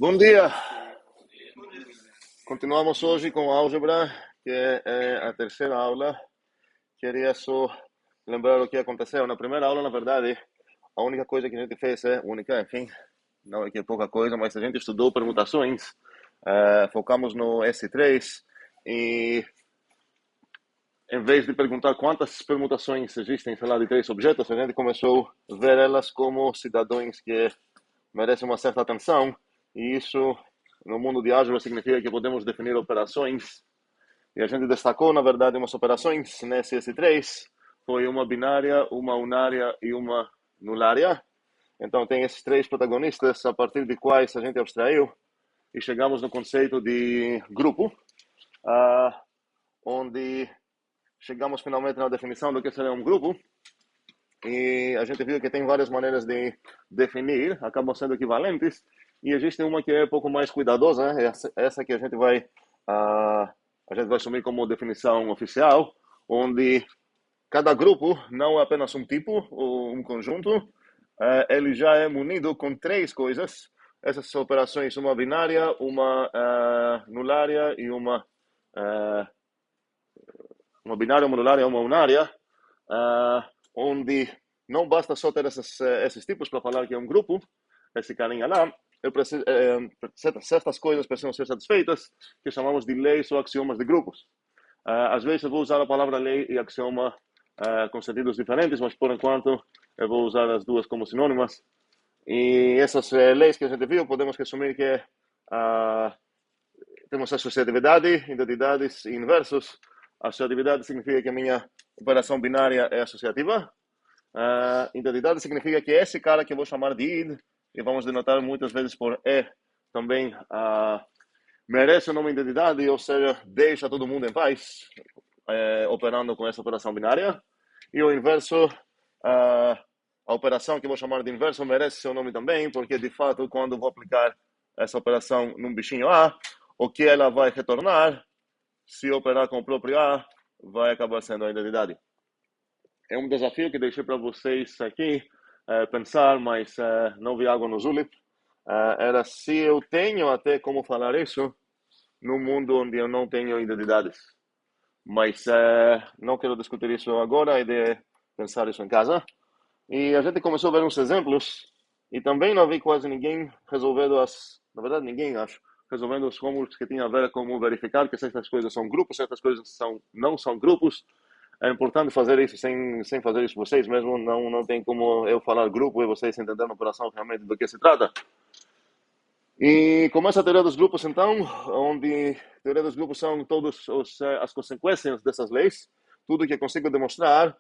Bom dia! Continuamos hoje com álgebra, que é a terceira aula. Queria só lembrar o que aconteceu. Na primeira aula, na verdade, a única coisa que a gente fez única, enfim, não é que é pouca coisa, mas a gente estudou permutações, focamos no S3 e em vez de perguntar quantas permutações existem, sei lá, de três objetos, a gente começou a ver elas como cidadãos que merecem uma certa atenção, e isso no mundo de álgebra significa que podemos definir operações, e a gente destacou, na verdade, umas operações nesse S3, foi uma binária, uma unária e uma nulária. Então tem esses três protagonistas a partir de quais a gente abstraiu e chegamos no conceito de grupo, onde chegamos finalmente na definição do que seria um grupo, e a gente viu que tem várias maneiras de definir, acabam sendo equivalentes, e existe uma que é um pouco mais cuidadosa, essa que a gente vai assumir como definição oficial, onde cada grupo não é apenas um tipo ou um conjunto, ele já é munido com três coisas, essas operações, uma binária, uma nulária e uma binária, uma nulária e uma unária, onde não basta só ter esses tipos para falar que é um grupo, esse carinha lá, eu preciso, certas coisas precisam ser satisfeitas, que chamamos de leis ou axiomas de grupos. Às vezes eu vou usar a palavra lei e axioma com sentidos diferentes, mas por enquanto eu vou usar as duas como sinônimas. E essas leis que a gente viu, podemos assumir que temos associatividade, identidades e inversos. Associatividade significa que a minha operação binária é associativa. Identidade significa que esse cara que eu vou chamar de id, e vamos denotar muitas vezes por e, também merece o nome de identidade, ou seja, deixa todo mundo em paz, operando com essa operação binária. E o inverso, a operação que eu vou chamar de inverso merece seu nome também, porque de fato, quando vou aplicar essa operação num bichinho A, o que ela vai retornar, se operar com o próprio A, vai acabar sendo a identidade. É um desafio que deixei para vocês aqui pensar, mas não vi água no Zulip. Era se eu tenho até como falar isso no mundo onde eu não tenho identidades. Mas não quero discutir isso agora, a ideia é pensar isso em casa. E a gente começou a ver uns exemplos, e também não vi quase ninguém resolvendo na verdade ninguém, acho, resolvendo os fórmulas que tinham a ver com como verificar que certas coisas são grupos, certas coisas não são grupos. É importante fazer isso sem fazer isso vocês mesmo, não tem como eu falar grupo e vocês entenderem a operação realmente do que se trata. E começa a teoria dos grupos, então, onde a teoria dos grupos são todas as consequências dessas leis, tudo que eu consigo demonstrar,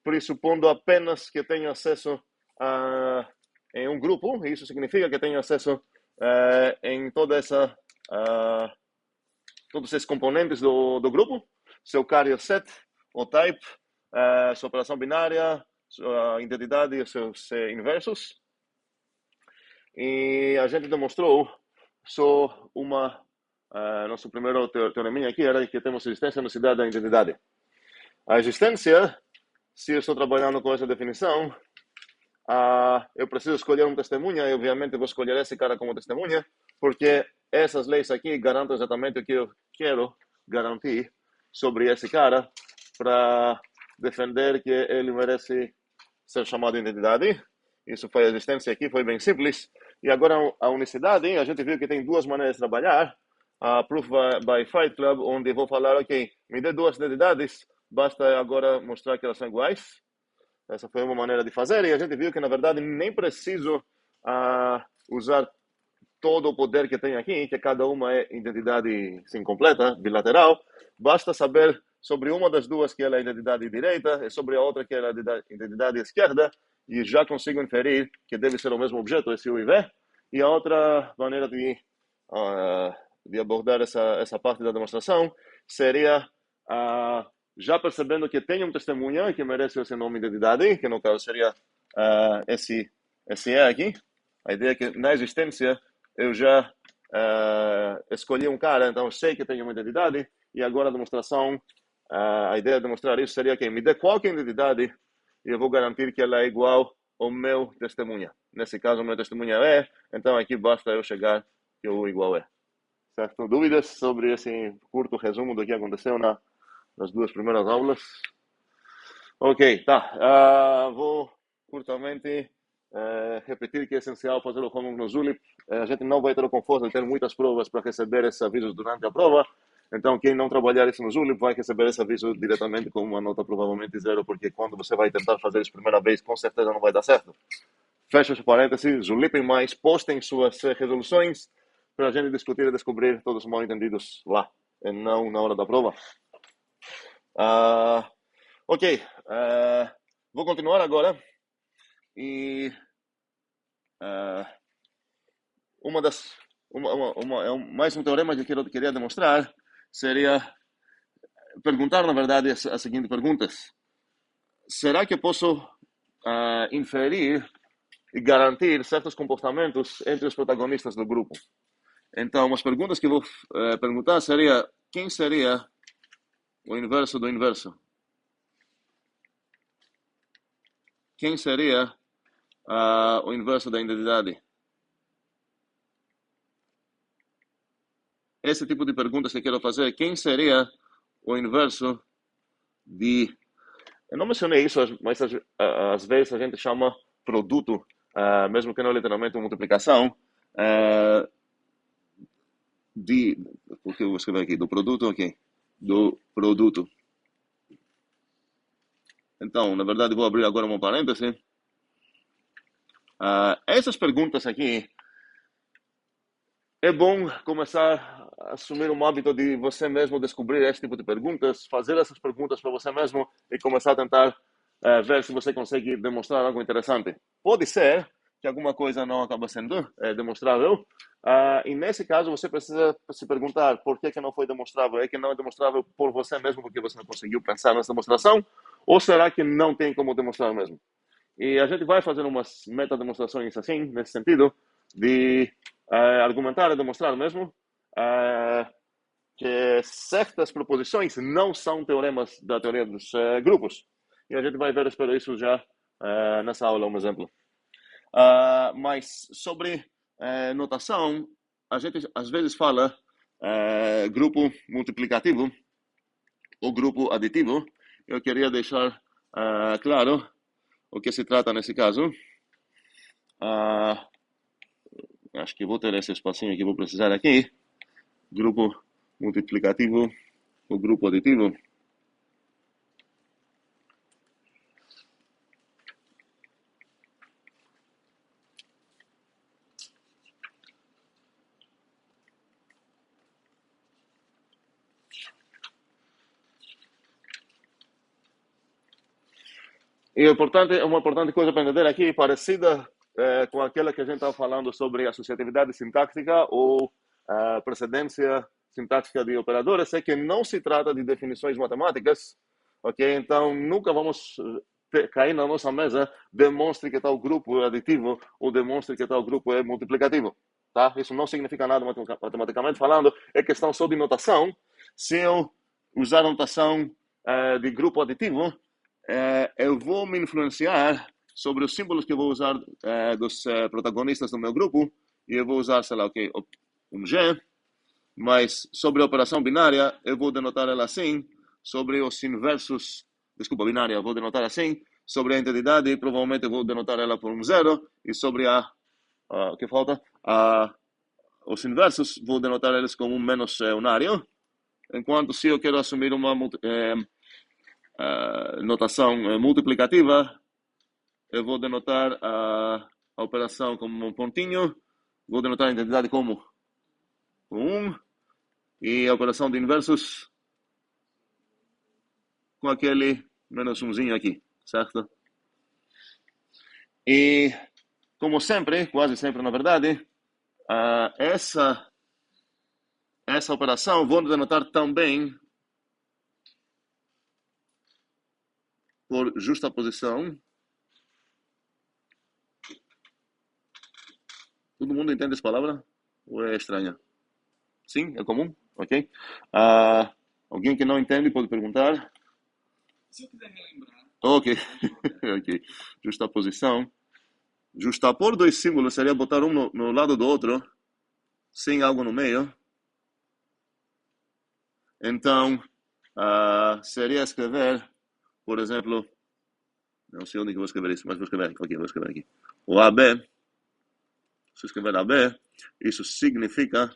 pressupondo apenas que tenho acesso em um grupo, e isso significa que tenho acesso em todos esses componentes do grupo, seu carrier set, o type, sua operação binária, sua identidade e seus inversos. E a gente demonstrou só nosso primeiro teoreminha aqui era que temos existência na cidade da identidade. A existência, se eu estou trabalhando com essa definição, eu preciso escolher um testemunha e obviamente vou escolher esse cara como testemunha, porque essas leis aqui garantem exatamente o que eu quero garantir sobre esse cara para defender que ele merece ser chamado de identidade. Isso foi a existência aqui, foi bem simples. E agora a unicidade, a gente viu que tem duas maneiras de trabalhar. A Proof by Fight Club, onde vou falar, ok, me dê duas identidades, basta agora mostrar que elas são iguais. Essa foi uma maneira de fazer, e a gente viu que, na verdade, nem preciso usar todo o poder que tem aqui, que cada uma é identidade sim, completa, bilateral. Basta saber sobre uma das duas que ela é identidade direita e sobre a outra que ela é identidade esquerda, e já consigo inferir que deve ser o mesmo objeto, esse U e V. E a outra maneira de abordar essa parte da demonstração seria já percebendo que tem um testemunha que merece esse nome de identidade, que no caso seria esse E aqui. A ideia é que na existência eu já escolhi um cara, então eu sei que tem uma identidade, e agora a demonstração, a ideia de demonstrar isso seria que me dê qualquer identidade e eu vou garantir que ela é igual ao meu testemunha. Nesse caso, o meu testemunha é, então aqui basta eu chegar que o igual é. Certo? Dúvidas sobre esse curto resumo do que aconteceu nas duas primeiras aulas? Ok, tá. Vou curtamente repetir que é essencial fazer o homework no Zulip. A gente não vai ter o conforto de ter muitas provas para receber esses avisos durante a prova. Então, quem não trabalhar isso no Zulip vai receber esse aviso diretamente com uma nota provavelmente zero, porque quando você vai tentar fazer isso a primeira vez, com certeza não vai dar certo. Fecha os parênteses, Zulipem mais, postem suas resoluções para a gente discutir e descobrir todos os mal-entendidos lá, e não na hora da prova. Ok, vou continuar agora. E mais um teorema que eu queria demonstrar seria perguntar, na verdade, as seguintes perguntas. Será que eu posso inferir e garantir certos comportamentos entre os protagonistas do grupo? Então, umas perguntas que eu vou perguntar seria: quem seria o inverso do inverso? Quem seria o inverso da identidade? Esse tipo de perguntas que eu quero fazer. Quem seria o inverso de... Eu não mencionei isso, mas às vezes a gente chama produto, mesmo que não literalmente uma multiplicação, o que eu vou escrever aqui? Do produto, ok. Do produto. Então, na verdade, vou abrir agora um parêntese. Essas perguntas aqui, é bom começar a assumir um hábito de você mesmo descobrir esse tipo de perguntas, fazer essas perguntas para você mesmo e começar a tentar ver se você consegue demonstrar algo interessante. Pode ser que alguma coisa não acaba sendo demonstrável, e nesse caso você precisa se perguntar por que não foi demonstrável. É que não é demonstrável por você mesmo porque você não conseguiu pensar nessa demonstração? Ou será que não tem como demonstrar mesmo? E a gente vai fazer umas meta-demonstrações assim, nesse sentido, de argumentar e demonstrar mesmo que certas proposições não são teoremas da teoria dos grupos. E a gente vai ver, espero isso já nessa aula, um exemplo. Mas sobre notação, a gente às vezes fala grupo multiplicativo ou grupo aditivo. Eu queria deixar claro o que se trata nesse caso. Acho que vou ter esse espacinho que vou precisar aqui. Grupo multiplicativo ou grupo aditivo. E uma importante coisa para entender aqui, parecida com aquela que a gente estava falando sobre associatividade sintática ou precedência sintática de operadores, é que não se trata de definições matemáticas, ok? Então, nunca vamos cair na nossa mesa, demonstre que tal grupo é aditivo ou demonstre que tal grupo é multiplicativo, tá? Isso não significa nada matematicamente falando, é questão só de notação. Se eu usar notação de grupo aditivo, eu vou me influenciar sobre os símbolos que eu vou usar dos protagonistas do meu grupo, e eu vou usar, sei lá, okay, um G, mas sobre a operação binária, eu vou denotar ela assim, sobre os inversos, desculpa, binária, eu vou denotar assim, sobre a entidade, provavelmente eu vou denotar ela por um zero, e sobre o que falta? Os inversos, vou denotar eles como um menos unário, enquanto se eu quero assumir uma notação multiplicativa, eu vou denotar a operação como um pontinho, vou denotar a identidade como 1, e a operação de inversos com aquele menos umzinho aqui, certo? E, como sempre, quase sempre na verdade, essa operação vou denotar também por justaposição. Todo mundo entende essa palavra? Ou é estranha? Sim? É comum? Ok. Alguém que não entende pode perguntar? Se eu quiser me lembrar. Ok. Ok. Justaposição. Justapor dois símbolos seria botar um no lado do outro sem algo no meio, então seria escrever, por exemplo, não sei onde que eu vou escrever isso, mas vou escrever aqui. Ok, vou escrever aqui. O AB, se eu escrever AB, isso significa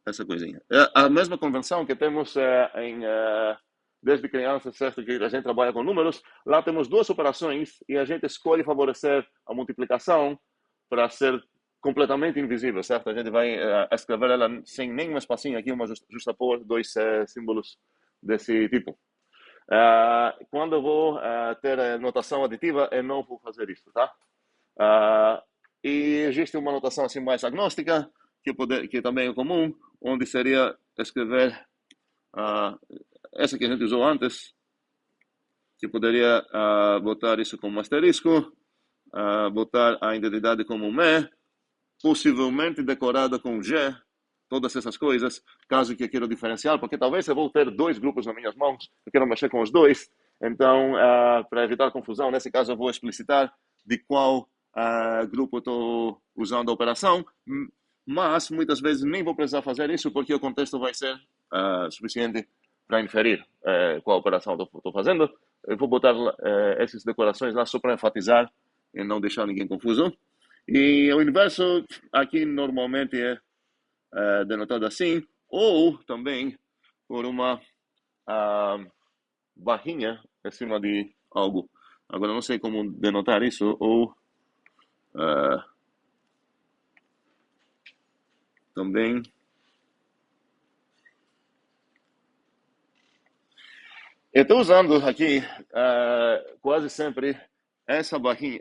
essa coisinha. É a mesma convenção que temos desde criança, certo? Que a gente trabalha com números. Lá temos duas operações e a gente escolhe favorecer a multiplicação para ser completamente invisível, certo? A gente vai escrever ela sem nenhum espacinho aqui, uma justapor dois símbolos desse tipo. Quando eu vou ter notação aditiva, eu não vou fazer isso, tá? E existe uma notação assim mais agnóstica, que também é comum, onde seria escrever essa que a gente usou antes, que poderia botar isso como asterisco, botar a identidade como me, possivelmente decorada com G, todas essas coisas, caso que eu queira diferenciar, porque talvez eu vou ter dois grupos nas minhas mãos, eu quero mexer com os dois, então, para evitar confusão, nesse caso eu vou explicitar de qual grupo eu estou usando a operação, mas muitas vezes nem vou precisar fazer isso, porque o contexto vai ser suficiente para inferir qual operação estou fazendo. Eu vou botar essas decorações lá só para enfatizar e não deixar ninguém confuso. E o inverso aqui normalmente é denotado assim, ou também por uma barrinha em cima de algo. Agora não sei como denotar isso, ou também... Eu estou usando aqui quase sempre essa barrinha,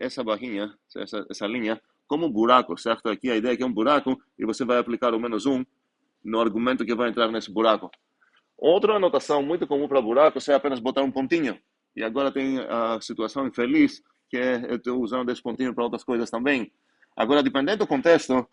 essa linha, como buraco, certo? Aqui a ideia é que é um buraco e você vai aplicar o menos um no argumento que vai entrar nesse buraco. Outra anotação muito comum para buracos é apenas botar um pontinho. E agora tem a situação infeliz, que eu estou usando esse pontinho para outras coisas também. Agora, dependendo do contexto,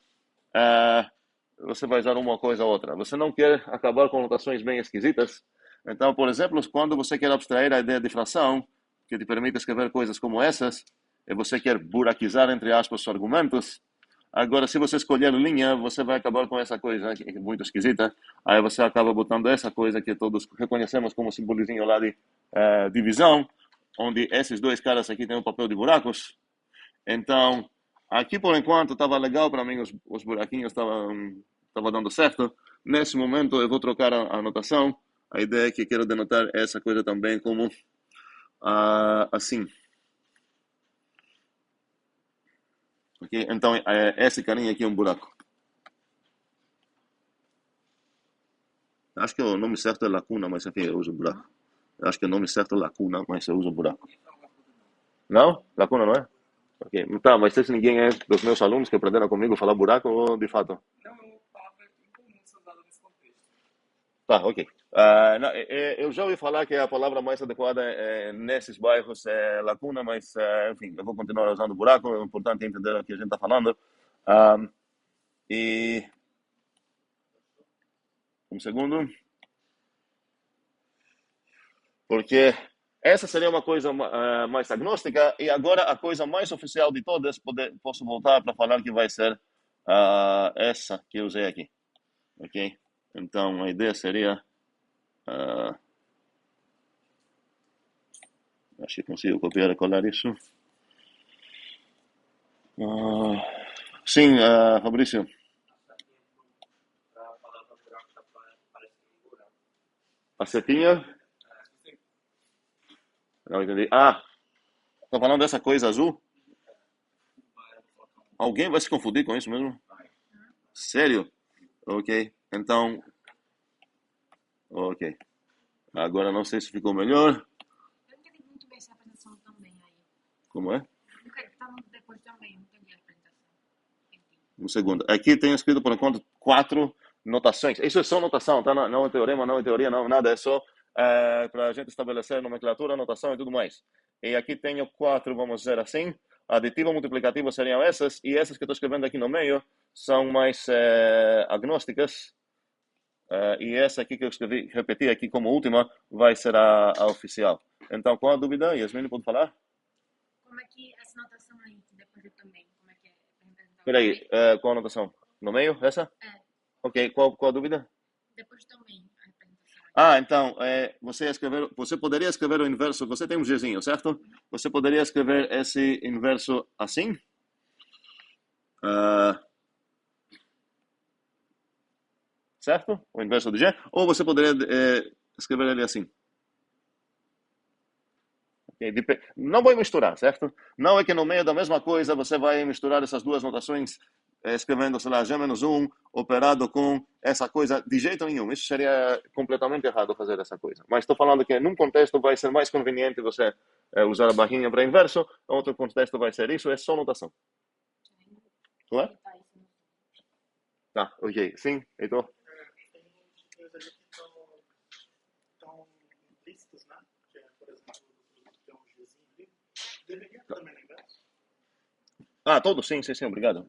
você vai usar uma coisa ou outra. Você não quer acabar com anotações bem esquisitas. Então, por exemplo, quando você quer abstrair a ideia de fração, que te permite escrever coisas como essas, e você quer buraquizar, entre aspas, os argumentos, agora, se você escolher linha, você vai acabar com essa coisa que é muito esquisita. Aí você acaba botando essa coisa que todos reconhecemos como simbolizinho lá de divisão, onde esses dois caras aqui têm o papel de buracos. Então, aqui por enquanto estava legal para mim, os buraquinhos estavam dando certo. Nesse momento eu vou trocar a anotação. A ideia é que quero denotar essa coisa também como assim. Okay? Então, esse carinha aqui é um buraco. Acho que o nome certo é lacuna, mas enfim, eu uso buraco. Acho que o nome certo é lacuna, mas eu uso buraco. Não? Lacuna não é? Ok. Tá, mas se ninguém é dos meus alunos que aprenderam comigo falar buraco, ou de fato? Não é uma palavra incomum ser usada nesse contexto. Tá, ok. Não, eu já ouvi falar que a palavra mais adequada nesses bairros é lacuna, mas, enfim, eu vou continuar usando buraco. É importante entender o que a gente está falando. Ah, e um segundo. Porque essa seria uma coisa mais agnóstica, e agora a coisa mais oficial de todas, posso voltar para falar que vai ser essa que eu usei aqui. Ok? Então, a ideia seria... acho que consigo copiar e colar isso. Sim, Fabrício. A palavra buraco tá parecendo um buraco. A setinha? Não entendi. Tá falando dessa coisa azul? Alguém vai se confundir com isso mesmo? Sério? Ok. Então, ok. Agora não sei se ficou melhor. Eu não entendi muito bem essa apresentação também aí. Como é? Tá depois também, não entendi a apresentação. Entendi. Um segundo. Aqui tem escrito, por enquanto, 4 notações. Isso é só notação, tá? Não é teorema, não é teoria, não, nada. É só para a gente estabelecer nomenclatura, notação e tudo mais. E aqui tenho 4, vamos dizer assim. Aditivo, multiplicativo seriam essas. E essas que eu estou escrevendo aqui no meio são mais agnósticas. E essa aqui que eu escrevi, repeti aqui como última, vai ser a oficial. Então, qual a dúvida? Yasmin, pode falar? Como é que essa notação aí, que depois eu também, como é que é? Pra representar o Peraí, também? qual a anotação? No meio? Essa? É, Ok, qual a dúvida? depois também, a representação aí. Ah, então, você poderia escrever o inverso, você tem um Gzinho, certo? Você poderia escrever esse inverso assim? Ah, certo? O inverso de G? Ou você poderia escrever ele assim? Ok, não vou misturar, certo? Não é que no meio da mesma coisa você vai misturar essas duas notações, escrevendo, sei lá, G-1 operado com essa coisa, de jeito nenhum. Isso seria completamente errado fazer essa coisa. Mas estou falando que num contexto vai ser mais conveniente você usar a barrinha para inverso, em outro contexto vai ser isso, é só notação. Não é? Botar isso no- Tá, ok. Sim, Heitor? Tem coisas ali que estão implícitos, né? Que é, por exemplo, tem um Gzinho ali. Deveria também lembrar. Ah, todos? Sim, sim, sim, obrigado.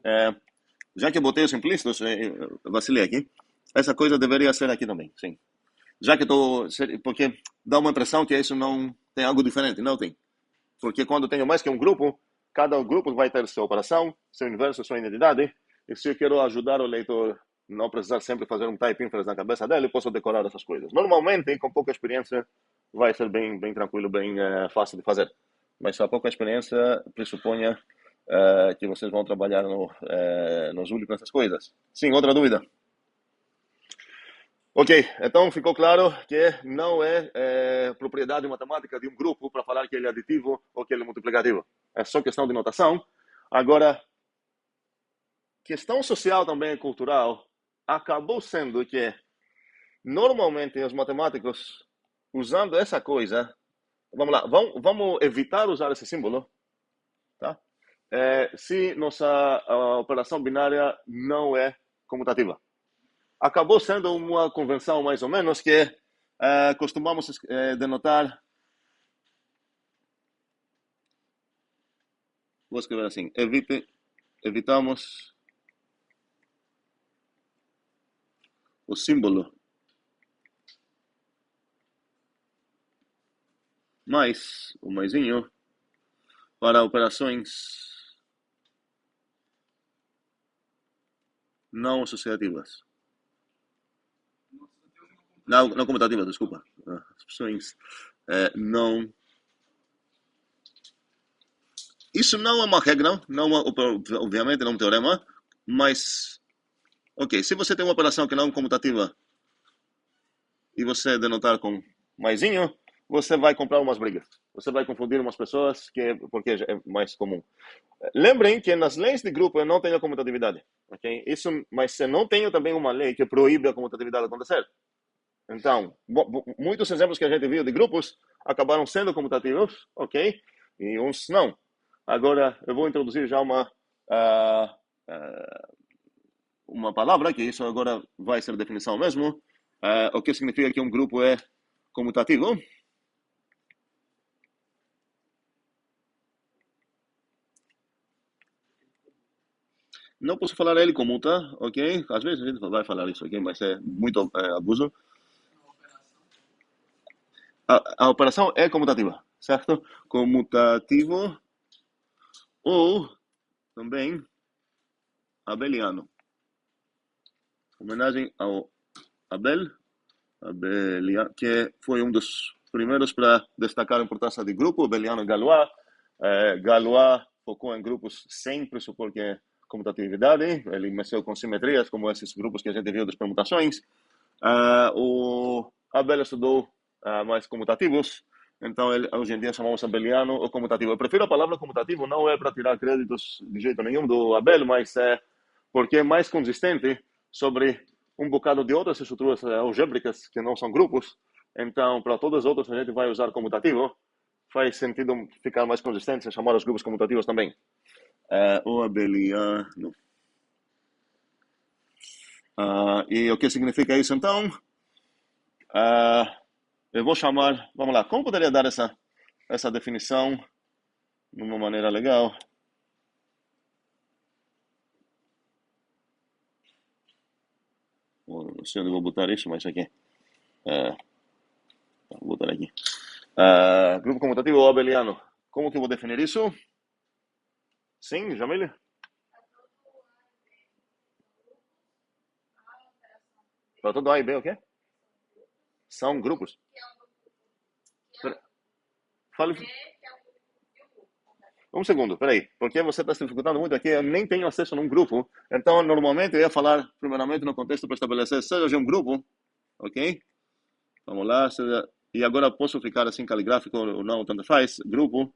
Já que eu botei os implícitos, eu vacilei aqui. Essa coisa deveria ser aqui também, sim. Já que estou. Porque dá uma impressão que isso não tem algo diferente. Não tem. Porque quando tenho mais que um grupo, cada grupo vai ter sua operação, seu inverso, sua identidade. E se eu quero ajudar o leitor não precisar sempre fazer um type inference na cabeça dele, eu posso decorar essas coisas. Normalmente, com pouca experiência, vai ser bem tranquilo, bem fácil de fazer. Mas se há pouca experiência, pressuponha que vocês vão trabalhar nos últimos nessas coisas. Sim, outra dúvida? Ok, então ficou claro que não é propriedade matemática de um grupo para falar que ele é aditivo ou que ele é multiplicativo. É só questão de notação. Agora, questão social também cultural acabou sendo que normalmente os matemáticos usando essa coisa, vamos lá, vamos evitar usar esse símbolo, tá? Se nossa operação binária não é comutativa. Acabou sendo uma convenção mais ou menos que costumamos denotar, vou escrever assim, evitamos o símbolo mais, o maisinho, para operações não associativas. Não comutativas, desculpa. As opções não. Isso não é uma regra, não obviamente não é um teorema, mas, ok, se você tem uma operação que não é comutativa e você denotar com maisinho, você vai comprar umas brigas. Você vai confundir umas pessoas, porque é mais comum. Lembrem que nas leis de grupo eu não tenho comutatividade. Okay? Isso, mas eu não tenho também uma lei que proíbe a comutatividade acontecer. Então, muitos exemplos que a gente viu de grupos acabaram sendo comutativos, ok? E uns não. Agora, eu vou introduzir já uma palavra, que isso agora vai ser definição mesmo, o que significa que um grupo é comutativo. Não posso falar ele comuta, ok? Às vezes a gente vai falar isso, ok? Mas é muito abuso. A operação é comutativa, certo? Comutativo ou também abeliano. Homenagem ao Abeliano, que foi um dos primeiros para destacar a importância de grupo, Abeliano e Galois. Galois focou em grupos sem pressupor que é comutatividade, ele mexeu com simetrias, como esses grupos que a gente viu das permutações. O Abel estudou mais comutativos, então hoje em dia chamamos abeliano ou comutativo. Eu prefiro a palavra comutativo, não é para tirar créditos de jeito nenhum do Abel, mas é porque é mais consistente sobre um bocado de outras estruturas algébricas que não são grupos. Então, para todas as outras, a gente vai usar comutativo. Faz sentido ficar mais consistente em chamar os grupos comutativos também. O abeliano. E o que significa isso, então? Eu vou chamar... Vamos lá. Como poderia dar essa definição de uma maneira legal? Não sei onde vou botar isso, mas aqui. Vou botar aqui. Grupo comutativo ou abeliano. Como que eu vou definir isso? Sim, Jamile? Para todo A e B, o quê? São grupos. Fale. Um segundo, peraí. Porque você está se dificultando muito aqui, eu nem tenho acesso num grupo. Então, normalmente, eu ia falar, primeiramente, no contexto para estabelecer, seja um grupo, ok? Vamos lá. E agora posso ficar assim, caligráfico ou não, tanto faz, grupo.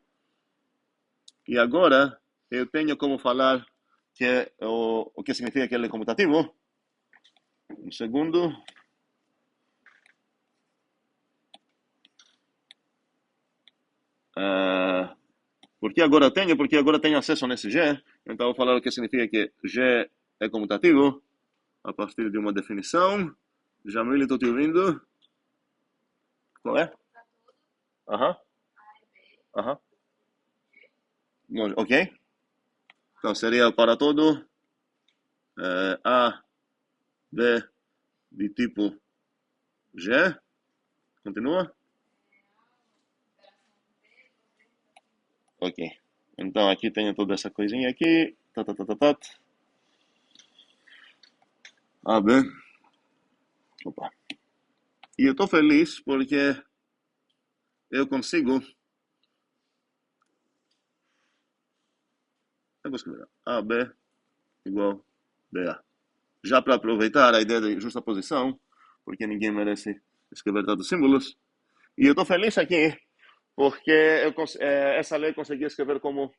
E agora, eu tenho como falar que o que significa que ele é comutativo. Um segundo. Porque agora tenho acesso nesse G, então vou falar o que significa que G é comutativo a partir de uma definição. Jamile, estou te ouvindo. Qual é? Aham. Aham. Ok. Então seria para todo A, B de tipo G. Continua? Ok. Então aqui tenho toda essa coisinha aqui. A, B. Opa. E eu estou feliz porque eu consigo. Eu vou escrever A, B igual BA. Já para aproveitar a ideia de justaposição, porque ninguém merece escrever tantos símbolos. E eu estou feliz aqui porque essa lei consegui escrever como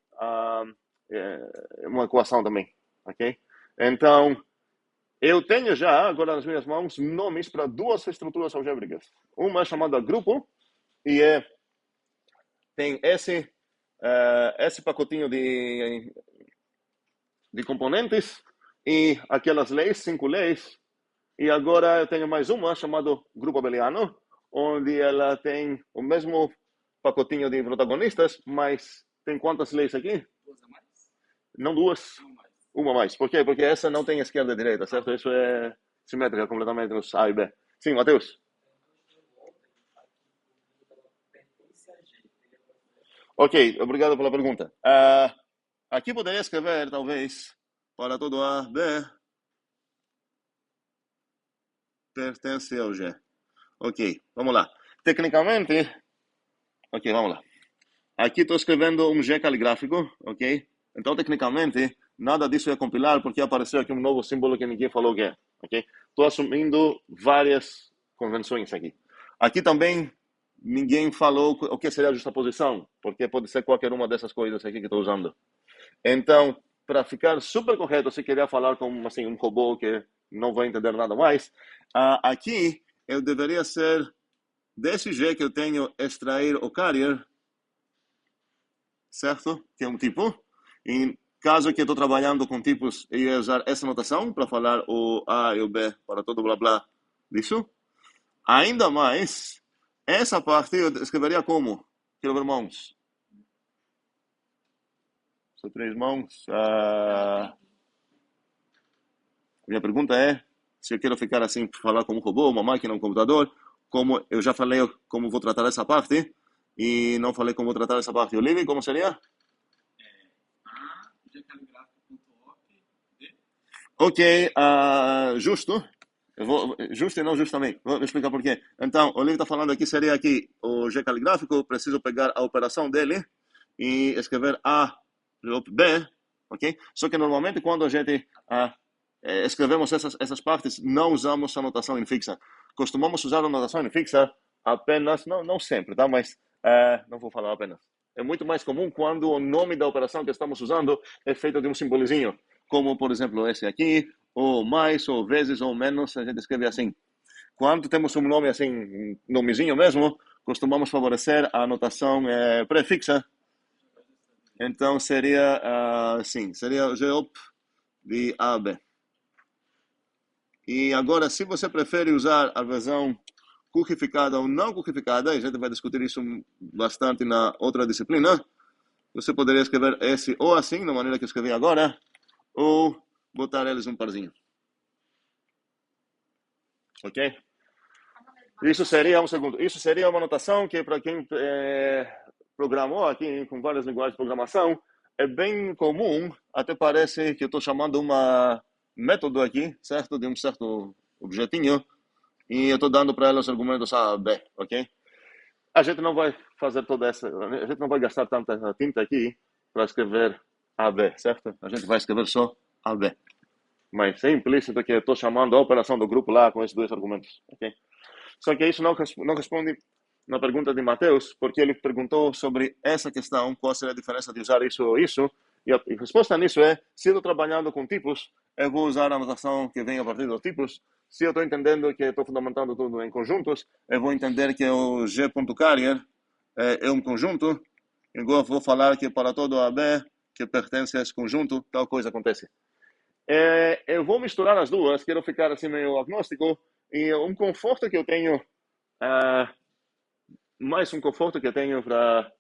uma equação também, ok? Então, eu tenho já agora nas minhas mãos nomes para duas estruturas algébricas. Uma é chamada grupo e tem esse pacotinho de componentes e aquelas leis, 5 leis. E agora eu tenho mais uma chamada grupo abeliano, onde ela tem o mesmo pacotinho de protagonistas, mas tem quantas leis aqui? Duas a mais? Não duas, Uma mais. uma mais. Por quê? Porque essa não tem esquerda e direita, certo? Isso é simétrica completamente nos A e B. Sim, Matheus? Ok, obrigado pela pergunta. Aqui poderia escrever, talvez, para todo A, B, pertence ao G. Ok, vamos lá. Tecnicamente, ok, vamos lá. Aqui estou escrevendo um G caligráfico, ok? Então, tecnicamente, nada disso é compilar porque apareceu aqui um novo símbolo que ninguém falou que é, ok? Estou assumindo várias convenções aqui. Aqui também ninguém falou o que seria a justaposição, porque pode ser qualquer uma dessas coisas aqui que estou usando. Então, para ficar super correto, se queria falar como assim, um robô que não vai entender nada mais, aqui eu deveria ser desse G que eu tenho extrair o carrier, certo? Que é um tipo. Em caso que eu estou trabalhando com tipos, eu ia usar essa notação para falar o A e o B para todo blá blá disso. Ainda mais, essa parte eu escreveria como? Quero ver mãos. Só 3 mãos. Minha pergunta é se eu quero ficar assim, falar como um robô, uma máquina, um computador, como eu já falei como vou tratar essa parte, e não falei como vou tratar essa parte. Olivia, como seria? A, gcaligráfico.op, D. Ok, justo. Justo e não justamente. Vou explicar por quê. Então, o Olivia está falando aqui, seria aqui o G caligráfico, preciso pegar a operação dele e escrever A, B, ok? Só que normalmente quando a gente escrevemos essas partes, não usamos a notação infixa. Costumamos usar a notação infixa apenas, não sempre, tá? Mas não vou falar apenas. É muito mais comum quando o nome da operação que estamos usando é feito de um simbolizinho, como, por exemplo, esse aqui, ou mais, ou vezes, ou menos, a gente escreve assim. Quando temos um nome assim, um nomezinho mesmo, costumamos favorecer a notação prefixa. Então, seria, seria o GOP de AB. E agora, se você prefere usar a versão currificada ou não currificada, a gente vai discutir isso bastante na outra disciplina, você poderia escrever esse ou assim, da maneira que eu escrevi agora, ou botar eles um parzinho. Ok? Isso seria, um segundo, isso seria uma notação que para quem programou aqui com várias linguagens de programação, é bem comum, até parece que eu estou chamando método aqui, certo? De um certo objetinho, e eu estou dando para ela os argumentos A, B, ok? A gente não vai fazer a gente não vai gastar tanta tinta aqui para escrever A, B, certo? A gente vai escrever só A, B. Mas é implícito que eu estou chamando a operação do grupo lá com esses dois argumentos, ok? Só que isso não responde na pergunta de Mateus, porque ele perguntou sobre essa questão, qual seria a diferença de usar isso ou isso, e a resposta nisso é, se eu estou trabalhando com tipos, eu vou usar a notação que vem a partir dos tipos. Se eu estou entendendo que estou fundamentando tudo em conjuntos, eu vou entender que o G.carrier é um conjunto, igual eu vou falar que para todo AB que pertence a esse conjunto, tal coisa acontece. Eu vou misturar as duas, quero ficar assim meio agnóstico, e um conforto que eu tenho, mais um conforto que eu tenho para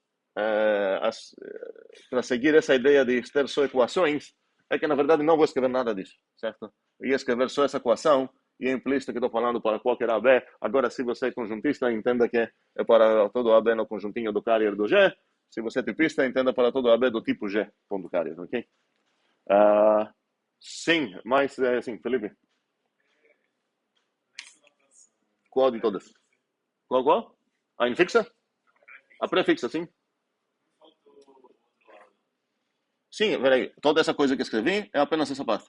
seguir essa ideia de ter só equações, é que na verdade não vou escrever nada disso, certo? Eu ia escrever só essa equação, e é implícito que estou falando para qualquer AB. Agora, se você é conjuntista, entenda que é para todo AB no conjuntinho do carrier do G. Se você é tipista, entenda para todo AB do tipo G, ponto carrier, ok? Sim, mas sim, Felipe. Qual de todas? Qual? A infixa? A prefixa, sim. Sim, peraí. Toda essa coisa que escrevi é apenas essa parte.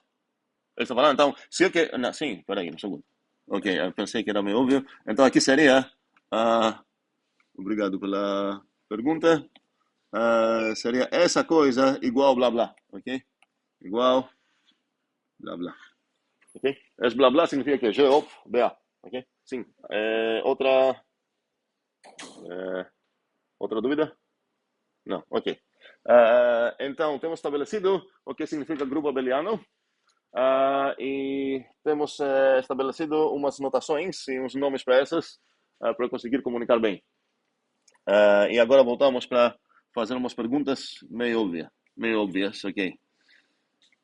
Ele está falando, então, se eu que... Não, sim, peraí, um segundo. Ok, eu pensei que era meio óbvio. Então, aqui seria... obrigado pela pergunta. Seria essa coisa igual blá blá, ok? Igual blá blá. Ok? Esse blá blá significa que G op BA, ok? Sim. Outra dúvida? Não, ok. Então, temos estabelecido o que significa grupo abeliano e temos estabelecido umas notações e uns nomes para essas para conseguir comunicar bem. E agora voltamos para fazer umas perguntas meio óbvias, ok?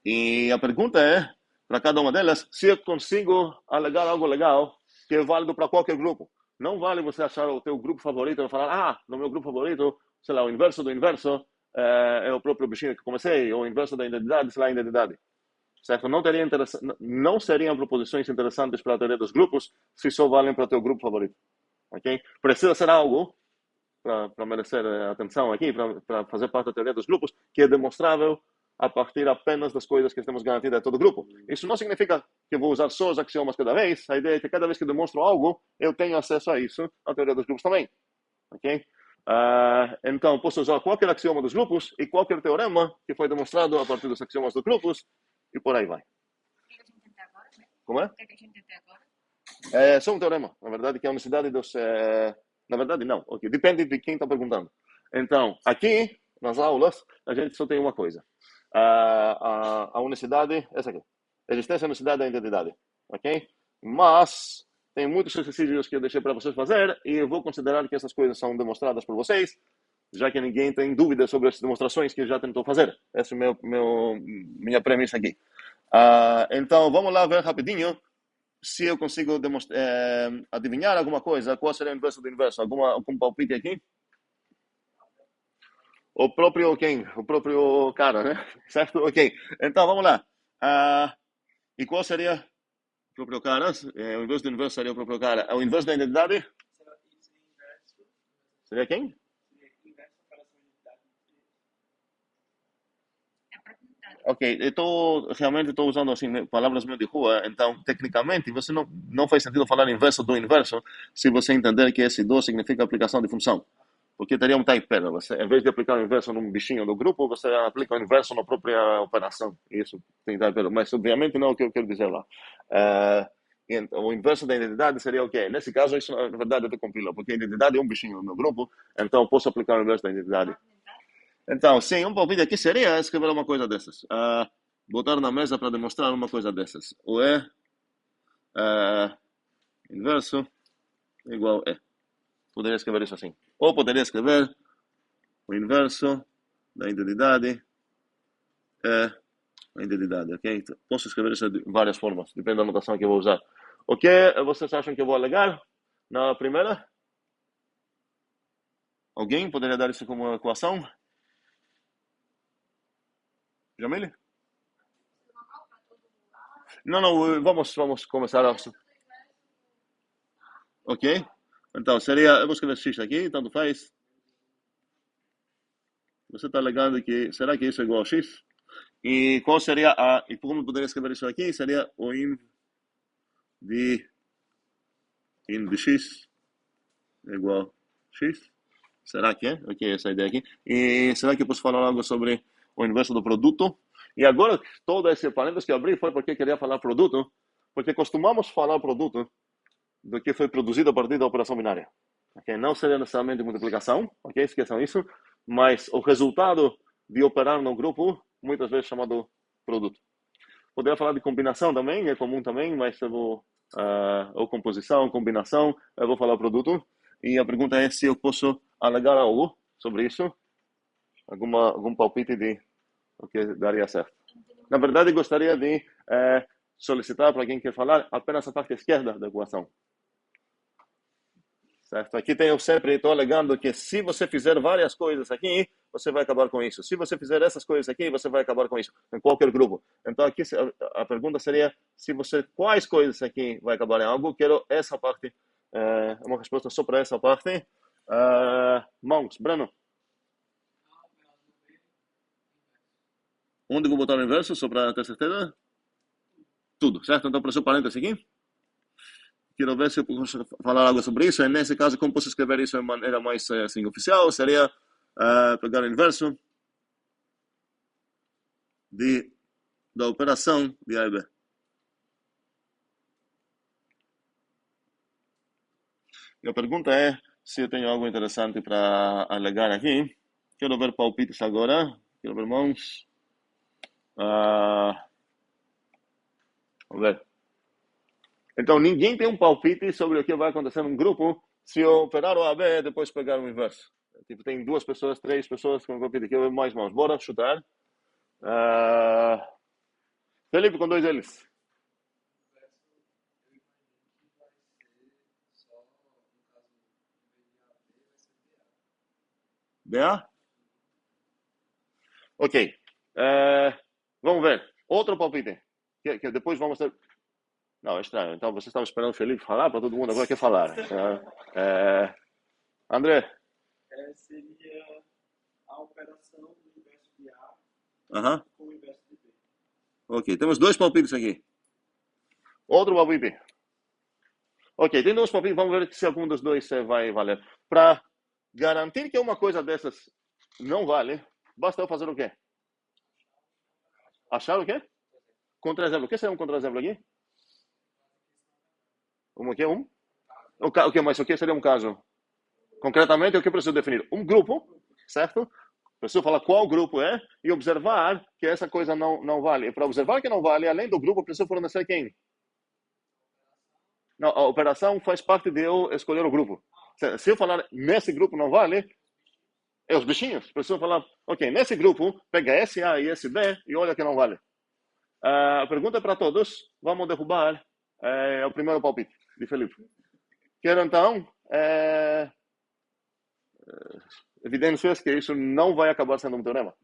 E a pergunta é, para cada uma delas, se eu consigo alegar algo legal que é válido para qualquer grupo. Não vale você achar o teu grupo favorito e falar, no meu grupo favorito, sei lá, o inverso do inverso é o próprio bichinho que comecei, ou o inverso da identidade, sei lá, a identidade. Certo? Não seriam proposições interessantes para a teoria dos grupos se só valem para o teu grupo favorito. Ok? Precisa ser algo para merecer atenção aqui, para fazer parte da teoria dos grupos, que é demonstrável a partir apenas das coisas que temos garantidas a todo grupo. Isso não significa que eu vou usar só os axiomas cada vez. A ideia é que cada vez que eu demonstro algo, eu tenho acesso a isso na teoria dos grupos também. Ok? Então, posso usar qualquer axioma dos grupos e qualquer teorema que foi demonstrado a partir dos axiomas dos grupos e por aí vai. Como é? É só um teorema, na verdade, que é a unicidade dos... Na verdade, não. Okay. Depende de quem está perguntando. Então, aqui, nas aulas, a gente só tem uma coisa. A unicidade, essa aqui. Existência, unicidade da identidade. Ok? Mas, tem muitos exercícios que eu deixei para vocês fazer e eu vou considerar que essas coisas são demonstradas por vocês, já que ninguém tem dúvidas sobre as demonstrações que já tentou fazer. Essa é minha premissa aqui. Então, vamos lá ver rapidinho se eu consigo adivinhar alguma coisa. Qual seria o inverso do inverso? Algum palpite aqui? O próprio quem? O próprio cara, né? Certo? Ok. Então, vamos lá. E qual seria o próprio cara? O inverso do inverso seria o próprio cara. O inverso da identidade? Seria quem? Ok, realmente estou usando assim palavras meio de rua, então tecnicamente você não faz sentido falar inverso do inverso se você entender que esse do significa aplicação de função, porque teria um type error. Você, em vez de aplicar o inverso num bichinho do grupo, você aplica o inverso na própria operação. Isso tem type error, mas obviamente não é o que eu quero dizer lá. Então, o inverso da identidade seria o quê? Nesse caso, isso na verdade eu compilo, porque a identidade é um bichinho do meu grupo, então eu posso aplicar o inverso da identidade. Então, sim, um palpite aqui seria escrever uma coisa dessas. Botar na mesa para demonstrar uma coisa dessas. O E inverso igual E. Poderia escrever isso assim. Ou poderia escrever o inverso da identidade é a identidade, ok? Então, posso escrever isso de várias formas, depende da notação que eu vou usar. O que vocês acham que eu vou alegar na primeira? Alguém poderia dar isso como equação? Jamile? Não, vamos começar a... Ok? Então, seria... Eu vou escrever X aqui, tanto faz. Você está alegando que... Será que isso é igual a X? E qual seria a... E como poderia escrever isso aqui? Seria o in de X é igual a X? Será que é? Ok, essa ideia aqui. E será que eu posso falar algo sobre o inverso do produto? E agora, todo esse parênteses que eu abri foi porque eu queria falar produto, porque costumamos falar produto do que foi produzido a partir da operação binária. Okay? Não seria necessariamente multiplicação, ok? Esqueçam isso, mas o resultado de operar no grupo, muitas vezes chamado produto. Poderia falar de combinação também, é comum também, mas eu vou... ou composição, combinação, eu vou falar produto. E a pergunta é se eu posso alegar algo sobre isso, algum palpite de o que daria certo. Na verdade, gostaria de solicitar para quem quer falar apenas a parte esquerda da equação. Certo? Aqui tem eu sempre estou alegando que se você fizer várias coisas aqui, você vai acabar com isso. Se você fizer essas coisas aqui, você vai acabar com isso, em qualquer grupo. Então aqui a pergunta seria se você quais coisas aqui vai acabar em algo. Quero essa parte, uma resposta só para essa parte. Mãos, Breno. Onde vou botar o inverso, só para ter certeza? Tudo, certo? Então, para o parênteses aqui. Quero ver se eu posso falar algo sobre isso. E nesse caso, como posso escrever isso de maneira mais assim, oficial? Seria pegar o inverso da operação de A e B. E a pergunta é se eu tenho algo interessante para alegar aqui. Quero ver palpites agora. Quero ver mãos. Vamos ver. Então, ninguém tem um palpite sobre o que vai acontecer num grupo se eu operar o AB e depois pegar o inverso. Tipo, tem 2 pessoas, 3 pessoas com um palpite. Quero ver mais mãos. Bora chutar. Felipe, com 2 deles. BA? Ok. Vamos ver. Outro palpite. Que depois vamos ter... Não, é estranho. Então, você estava esperando o Felipe falar para todo mundo agora quer falar. André? Seria a operação do inverso de A com o inverso de B. Ok, temos 2 palpites aqui. Outro palpite. Ok, tem 2 palpites. Vamos ver se algum dos 2 vai valer. Para garantir que uma coisa dessas não vale, basta eu fazer o quê? Achar o quê? Contra-exemplo. O que seria um contra-exemplo aqui? O que? O que? Mas o que seria um caso? Concretamente, o que preciso definir? Um grupo, certo? Preciso falar qual grupo é e observar que essa coisa não vale. E para observar que não vale, além do grupo, preciso fornecer quem? Não, a operação faz parte de eu escolher o grupo. Se eu falar nesse grupo não vale, é os bichinhos. Preciso falar, ok, nesse grupo, pega esse A e esse B e olha que não vale. A pergunta é para todos. Vamos derrubar o primeiro palpite de Felipe. Quero então evidências que isso não vai acabar sendo um teorema.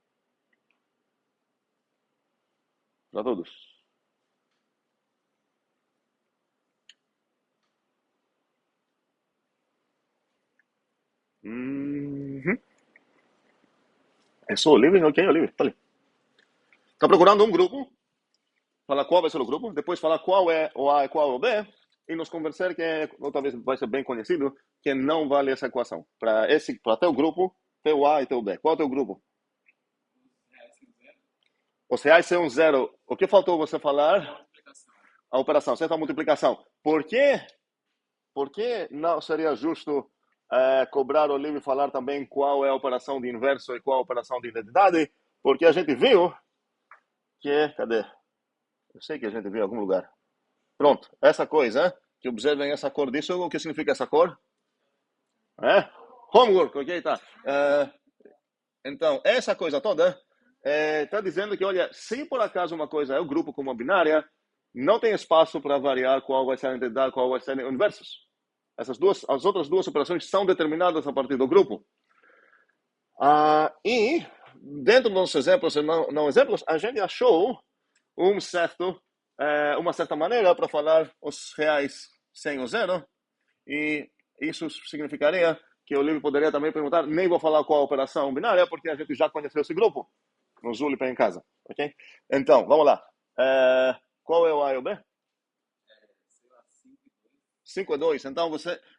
Para todos. É só o livre? Ok, o livre. Tá ali. Está procurando um grupo. Falar qual vai ser o grupo. Depois falar qual é o A e qual é o B. E nos convencer que, ou talvez vai ser bem conhecido, que não vale essa equação. Para teu grupo, teu A e teu B. Qual é o teu grupo? Os reais são 0. O que faltou você falar? A operação, certo? A multiplicação. Por que não seria justo cobrar o livro e falar também qual é a operação de inverso e qual a operação de identidade? Porque a gente viu que... Cadê? Eu sei que a gente viu em algum lugar. Pronto. Essa coisa, que observem essa cor disso. O que significa essa cor? Homework, ok? Tá. Então, essa coisa toda está dizendo que, olha, se por acaso uma coisa é o grupo como uma binária, não tem espaço para variar qual vai ser a identidade, qual vai ser o inversos. As outras 2 operações são determinadas a partir do grupo. E dentro dos nossos exemplos e não exemplos, a gente achou uma certa maneira para falar os reais sem o zero, e isso significaria que o livro poderia também perguntar, nem vou falar qual a operação binária, porque a gente já conheceu esse grupo no Zulip em casa, ok? Então, vamos lá. Qual é o A e o B? 5 é 2.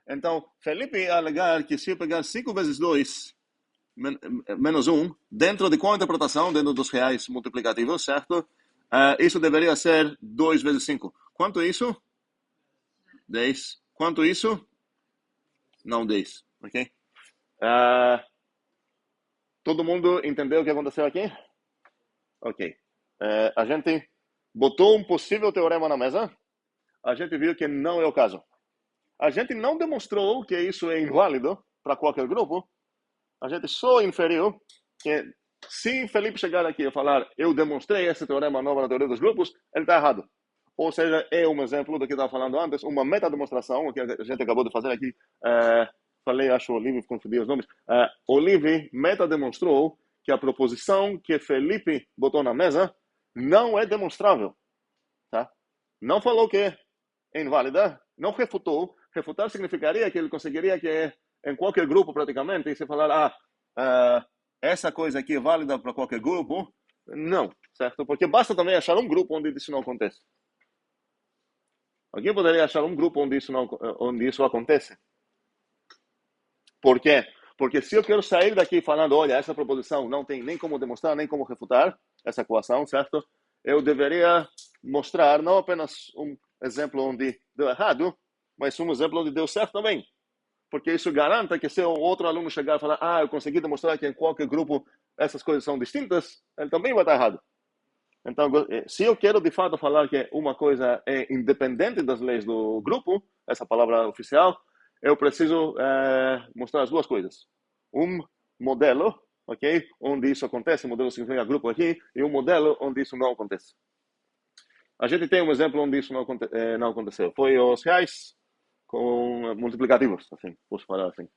Então, Felipe ia alegar que se eu pegar 5 vezes 2 menos 1, dentro de qual interpretação? Dentro dos reais multiplicativos, certo? Isso deveria ser 2 vezes 5. Quanto é isso? 10. Quanto isso? Não 10, ok? Todo mundo entendeu o que aconteceu aqui? Ok. A gente botou um possível teorema na mesa. A gente viu que não é o caso. A gente não demonstrou que isso é inválido para qualquer grupo. A gente só inferiu que se Felipe chegar aqui e falar eu demonstrei esse teorema novo na teoria dos grupos, ele está errado. Ou seja, é um exemplo do que eu estava falando antes, uma metademonstração, o que a gente acabou de fazer aqui. Falei, acho, Olive, confundi os nomes. Olive metademonstrou que a proposição que Felipe botou na mesa não é demonstrável. Tá? Não falou que é inválida, não refutou. Refutar significaria que ele conseguiria que em qualquer grupo praticamente, se falar, essa coisa aqui é válida para qualquer grupo, não, certo? Porque basta também achar um grupo onde isso não acontece. Alguém poderia achar um grupo onde isso acontece? Por quê? Porque se eu quero sair daqui falando, olha, essa proposição não tem nem como demonstrar, nem como refutar essa equação, certo? Eu deveria mostrar não apenas um exemplo onde deu errado, mas um exemplo onde deu certo também. Porque isso garanta que se um outro aluno chegar e falar, eu consegui demonstrar que em qualquer grupo essas coisas são distintas, ele também vai estar errado. Então, se eu quero de fato falar que uma coisa é independente das leis do grupo, essa palavra oficial, eu preciso mostrar as duas coisas. Um modelo, ok? Onde isso acontece, modelo significa grupo aqui, e um modelo onde isso não acontece. A gente tem um exemplo onde isso não aconteceu. Foi os reais com multiplicativos, assim, posso falar assim.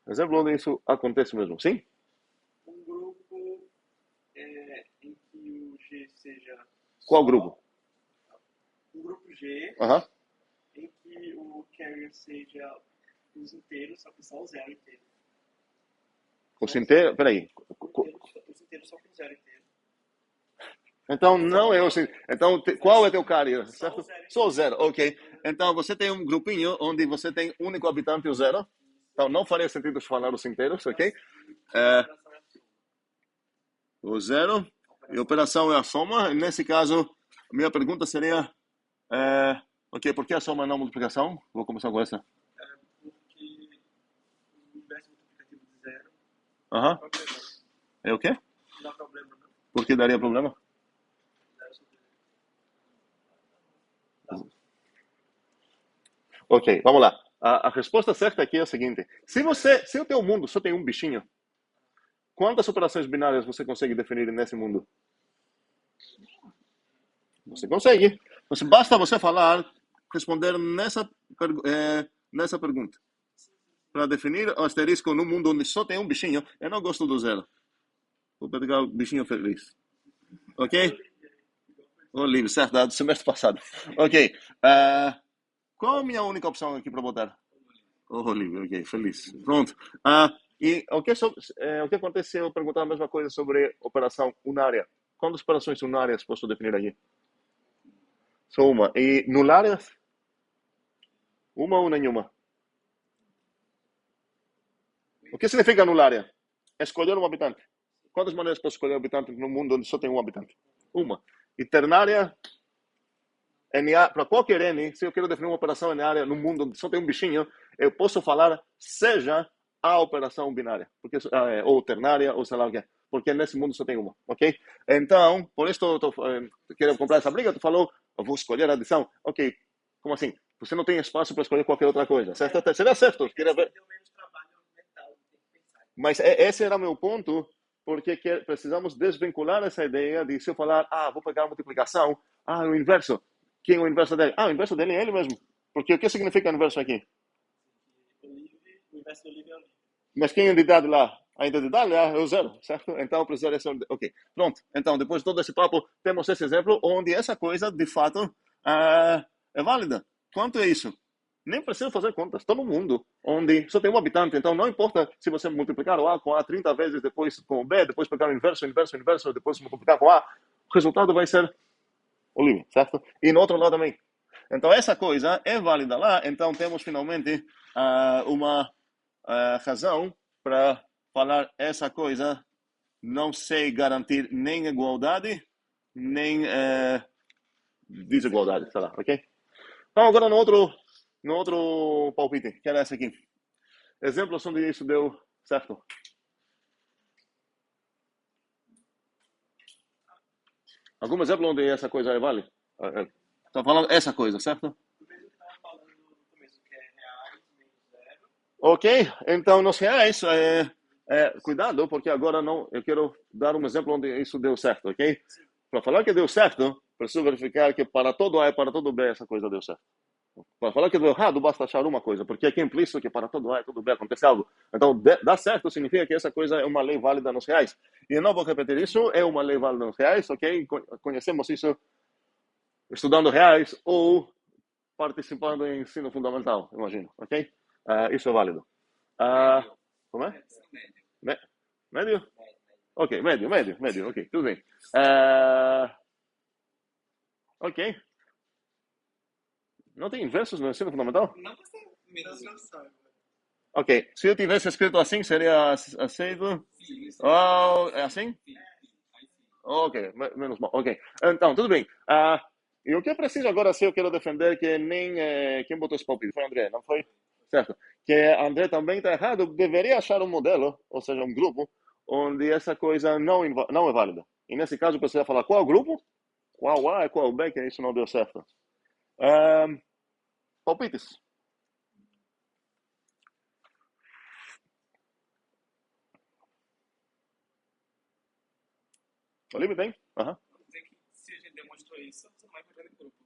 Exemplo onde isso acontece mesmo, sim? Um grupo em que o G seja... Qual grupo? Um grupo G em que o carrier seja os inteiros, só que só o zero inteiro. Os inteiros? Peraí. Os inteiros só com o zero inteiro. Então, não é o... Então, qual é teu carrier? Certo? Só o zero, ok. Então, você tem um grupinho onde você tem único habitante e o zero. Então, não faria sentido falar os inteiros, ok? O zero e a operação é a soma. Nesse caso, a minha pergunta seria, ok, por que a soma e não a multiplicação? Vou começar com essa. Porque o inverso multiplicativo de zero Aham. É o quê? não dá problema, não. Por que daria problema? Ok, vamos lá. A resposta certa aqui é a seguinte. Se o teu mundo só tem um bichinho, quantas operações binárias você consegue definir nesse mundo? Você consegue. Basta você falar, responder nessa pergunta. Para definir o asterisco no mundo onde só tem um bichinho, eu não gosto do zero. Vou pegar o bichinho feliz. Ok? Olive, certo, do semestre passado. Ok. Qual a minha única opção aqui para botar? Olive, ok, feliz. Pronto. E o que acontece se eu perguntar a mesma coisa sobre operação unária? Quantas operações unárias posso definir aqui? Só uma. E nulárias? Uma ou nenhuma? O que significa nulária? Escolher um habitante. Quantas maneiras posso escolher um habitante no mundo onde só tem um habitante? Uma. E ternária, para qualquer N, se eu quero definir uma operação n-área no mundo onde só tem um bichinho, eu posso falar seja a operação binária, porque, ou ternária, ou sei lá o que é, porque nesse mundo só tem uma, ok? Então, por isso eu quero comprar essa briga, tu falou, eu vou escolher a adição, ok, como assim? Você não tem espaço para escolher qualquer outra coisa, certo? Seria certo, queria ver. Mas esse era meu ponto, porque precisamos desvincular essa ideia de se eu falar, vou pegar a multiplicação, o inverso. Quem é o inverso dele? O inverso dele é ele mesmo. Porque o que significa o inverso aqui? O inverso do Olive é Olive. Mas quem é a entidade lá? a identidade é o zero, certo? Então, precisaria ser... Ok, pronto. Então, depois de todo esse papo, temos esse exemplo onde essa coisa, de fato, é válida. Quanto é isso? Nem precisa fazer contas. Todo mundo, onde só tem um habitante, então não importa se você multiplicar o A com A 30 vezes, depois com o B, depois pegar o inverso, depois multiplicar com A, o resultado vai ser o livre, certo? E no outro lado também. Então, essa coisa é válida lá, então temos finalmente uma razão para falar essa coisa não sei garantir nem igualdade, nem desigualdade, sei lá, ok? Então, agora no outro palpite, que era esse aqui. Exemplos onde isso deu certo. Algum exemplo onde essa coisa é válida? Está falando essa coisa, certo? Ok, então nos reais, cuidado, porque agora não, eu quero dar um exemplo onde isso deu certo, ok? Para falar que deu certo, preciso verificar que para todo A e para todo B essa coisa deu certo. Para falar que deu errado, basta achar uma coisa, porque aqui é implícito que para todo A e todo B acontece algo. Então, dar certo significa que essa coisa é uma lei válida nos reais. E eu não vou repetir isso, é uma lei válida nos reais, ok? Conhecemos isso estudando reais ou participando em ensino fundamental, imagino, ok? Isso é válido. Como é? Médio? Ok, médio, ok, tudo bem. Ok. Não tem inversos no ensino fundamental? Não que você menos não sabe. Ok, se eu tivesse escrito assim, seria aceito? Oh, é assim? Ok, menos mal. Ok, então, tudo bem. E o que eu preciso agora, se eu quero defender que nem... quem botou esse palpite? Foi o André, não foi? Certo. Que André também está errado, deveria achar um modelo, ou seja, um grupo, onde essa coisa não é válida. E nesse caso, precisa falar qual grupo, qual A e qual B, que isso não deu certo. Palpites. Olívio tem? Vou dizer que se a gente demonstrou isso, você não vai fazer em grupo.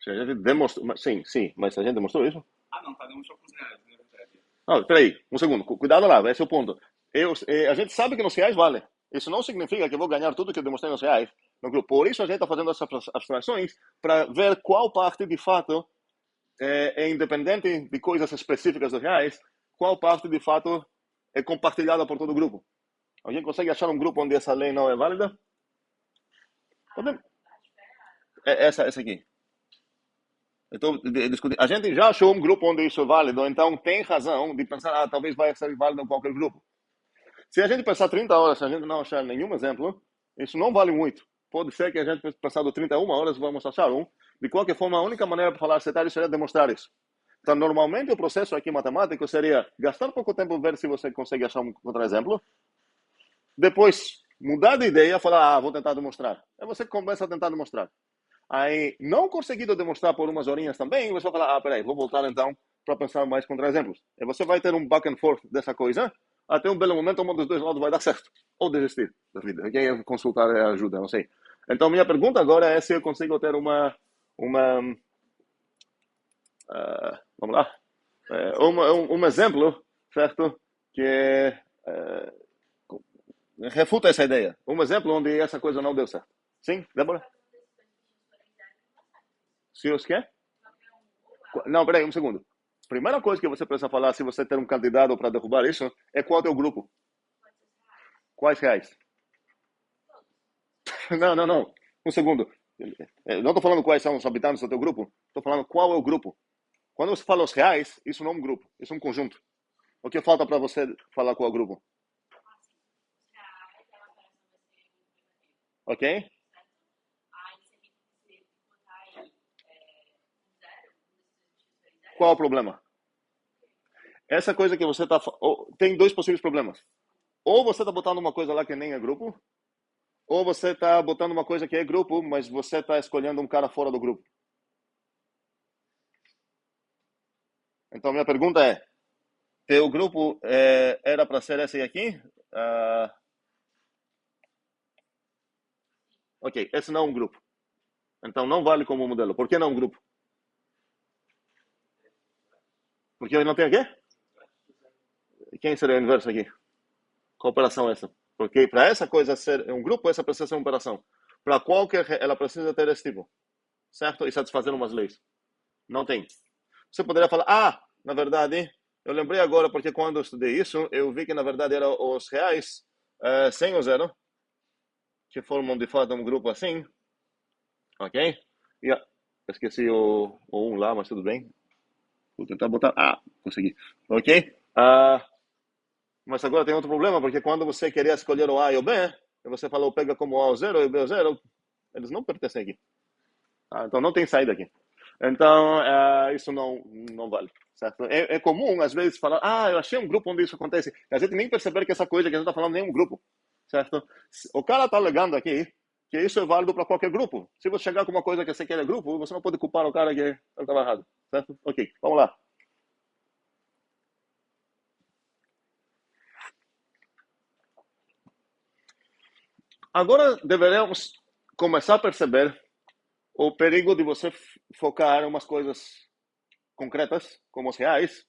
Se a gente demonstrou... Sim, mas se a gente demonstrou isso... Não, tá, demonstrou com os reais, na verdade. Não, peraí, um segundo, cuidado lá, esse é o ponto. A gente sabe que nos reais vale. Isso não significa que eu vou ganhar tudo que eu demonstrei nos reais no grupo. Por isso a gente está fazendo essas abstrações para ver qual parte de fato é independente de coisas específicas dos reais, qual parte de fato é compartilhada por todo o grupo. Alguém consegue achar um grupo onde essa lei não é válida? Essa aqui. Então, a gente já achou um grupo onde isso é válido, então tem razão de pensar, talvez vai ser válido em qualquer grupo. Se a gente pensar 30 horas, se a gente não achar nenhum exemplo, isso não vale muito. Pode ser que a gente, passado 31 horas, vamos achar um. De qualquer forma, a única maneira para falar acertar isso seria demonstrar isso. Então, normalmente, o processo aqui matemático seria gastar pouco tempo ver se você consegue achar um contra-exemplo. Depois, mudar de ideia, falar, vou tentar demonstrar. Aí você começa a tentar demonstrar. Aí, não conseguindo demonstrar por umas horinhas também, você vai falar, peraí, vou voltar então para pensar mais contra-exemplos. E você vai ter um back and forth dessa coisa, até um belo momento, um dos dois lados vai dar certo. Ou desistir da vida. Quem consultar ajuda, não sei. Então, minha pergunta agora é se eu consigo ter vamos lá, um exemplo, certo, que refuta essa ideia. Um exemplo onde essa coisa não deu certo. Sim, Débora? Se os quê? Não, peraí, um segundo. Primeira coisa que você precisa falar, se você tem um candidato para derrubar isso, é qual é o teu grupo. Quais reais? Não. Um segundo. Não estou falando quais são os habitantes do teu grupo. Estou falando qual é o grupo. Quando você fala os reais, isso não é um grupo. Isso é um conjunto. O que falta para você falar qual é o grupo? Ok? Qual é o problema? Essa coisa que você está... Tem dois possíveis problemas. Ou você está botando uma coisa lá que nem é grupo, ou você está botando uma coisa que é grupo, mas você está escolhendo um cara fora do grupo. Então, minha pergunta é, teu grupo era para ser esse aqui? Ok, esse não é um grupo. Então, não vale como modelo. Por que não um grupo? Porque ele não tem o quê? Quem seria o inverso aqui? Qual operação é essa? Porque para essa coisa ser um grupo, essa precisa ser uma operação. Para qualquer, ela precisa ter esse tipo. Certo? E satisfazer umas leis. Não tem. Você poderia falar, na verdade, eu lembrei agora porque quando eu estudei isso, eu vi que na verdade eram os reais 100 ou 0, que formam de fato um grupo assim. Ok? E, esqueci o 1 lá, mas tudo bem. Vou tentar botar. Consegui. Ok? Mas agora tem outro problema, porque quando você queria escolher o A e o B, e você falou pega como o A o 0 e o B o 0, eles não pertencem aqui. Então não tem saída aqui. Então isso não vale. Certo? É comum, às vezes, falar, eu achei um grupo onde isso acontece. E a gente nem perceber que essa coisa que a gente está falando nem é um grupo. Certo? O cara está alegando aqui que isso é válido para qualquer grupo. Se você chegar com uma coisa que você quer é grupo, você não pode culpar o cara que ele estava errado. Certo? Ok, vamos lá. Agora deveremos começar a perceber o perigo de você focar em umas coisas concretas, como os reais,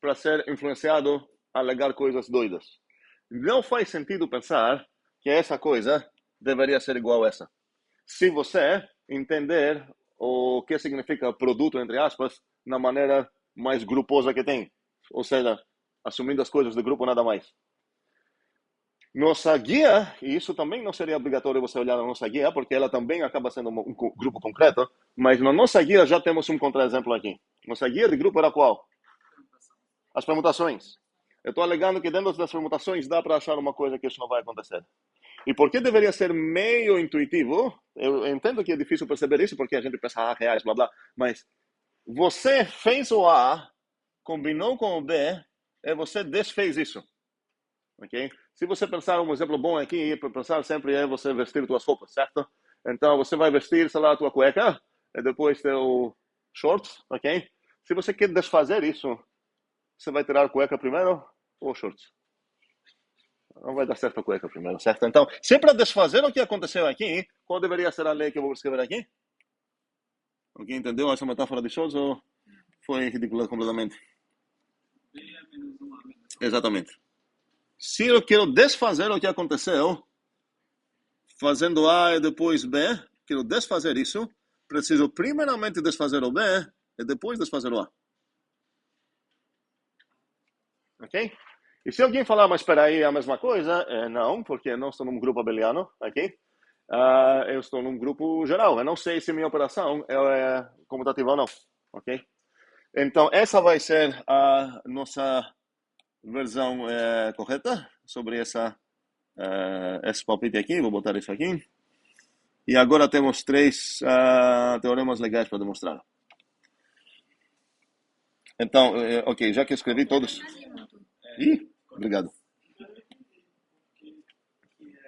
para ser influenciado a alegar coisas doidas. Não faz sentido pensar que essa coisa deveria ser igual a essa. Se você entender o que significa produto, entre aspas, na maneira mais gruposa que tem. Ou seja, assumindo as coisas do grupo nada mais. Nossa guia, e isso também não seria obrigatório você olhar na nossa guia, porque ela também acaba sendo um grupo concreto, mas na nossa guia já temos um contra-exemplo aqui. Nossa guia de grupo era qual? As permutações. Eu estou alegando que dentro das permutações dá para achar uma coisa que isso não vai acontecer. E por que deveria ser meio intuitivo? Eu entendo que é difícil perceber isso, porque a gente pensa, reais, blá, blá, mas você fez o A, combinou com o B, e você desfez isso. Ok? Se você pensar um exemplo bom aqui, para pensar sempre é você vestir suas roupas, certo? Então você vai vestir, sei lá, a tua cueca, e depois teu shorts, ok? Se você quer desfazer isso, você vai tirar a cueca primeiro ou shorts? Não vai dar certo a cueca primeiro, certo? Então, se para desfazer o que aconteceu aqui, qual deveria ser a lei que eu vou escrever aqui? Alguém entendeu essa metáfora de shorts ou foi ridícula completamente? Exatamente. Se eu quero desfazer o que aconteceu, fazendo A e depois B, quero desfazer isso, preciso primeiramente desfazer o B e depois desfazer o A. Ok? E se alguém falar, mas espera aí, é a mesma coisa? Não, porque eu não estou num grupo abeliano, ok? Eu estou num grupo geral. Eu não sei se minha operação é comutativa ou não, ok? Então, essa vai ser a nossa versão correta sobre esse palpite aqui. Vou botar isso aqui. E agora temos 3 teoremas legais para demonstrar. Então, ok, já que eu escrevi todos... Obrigado.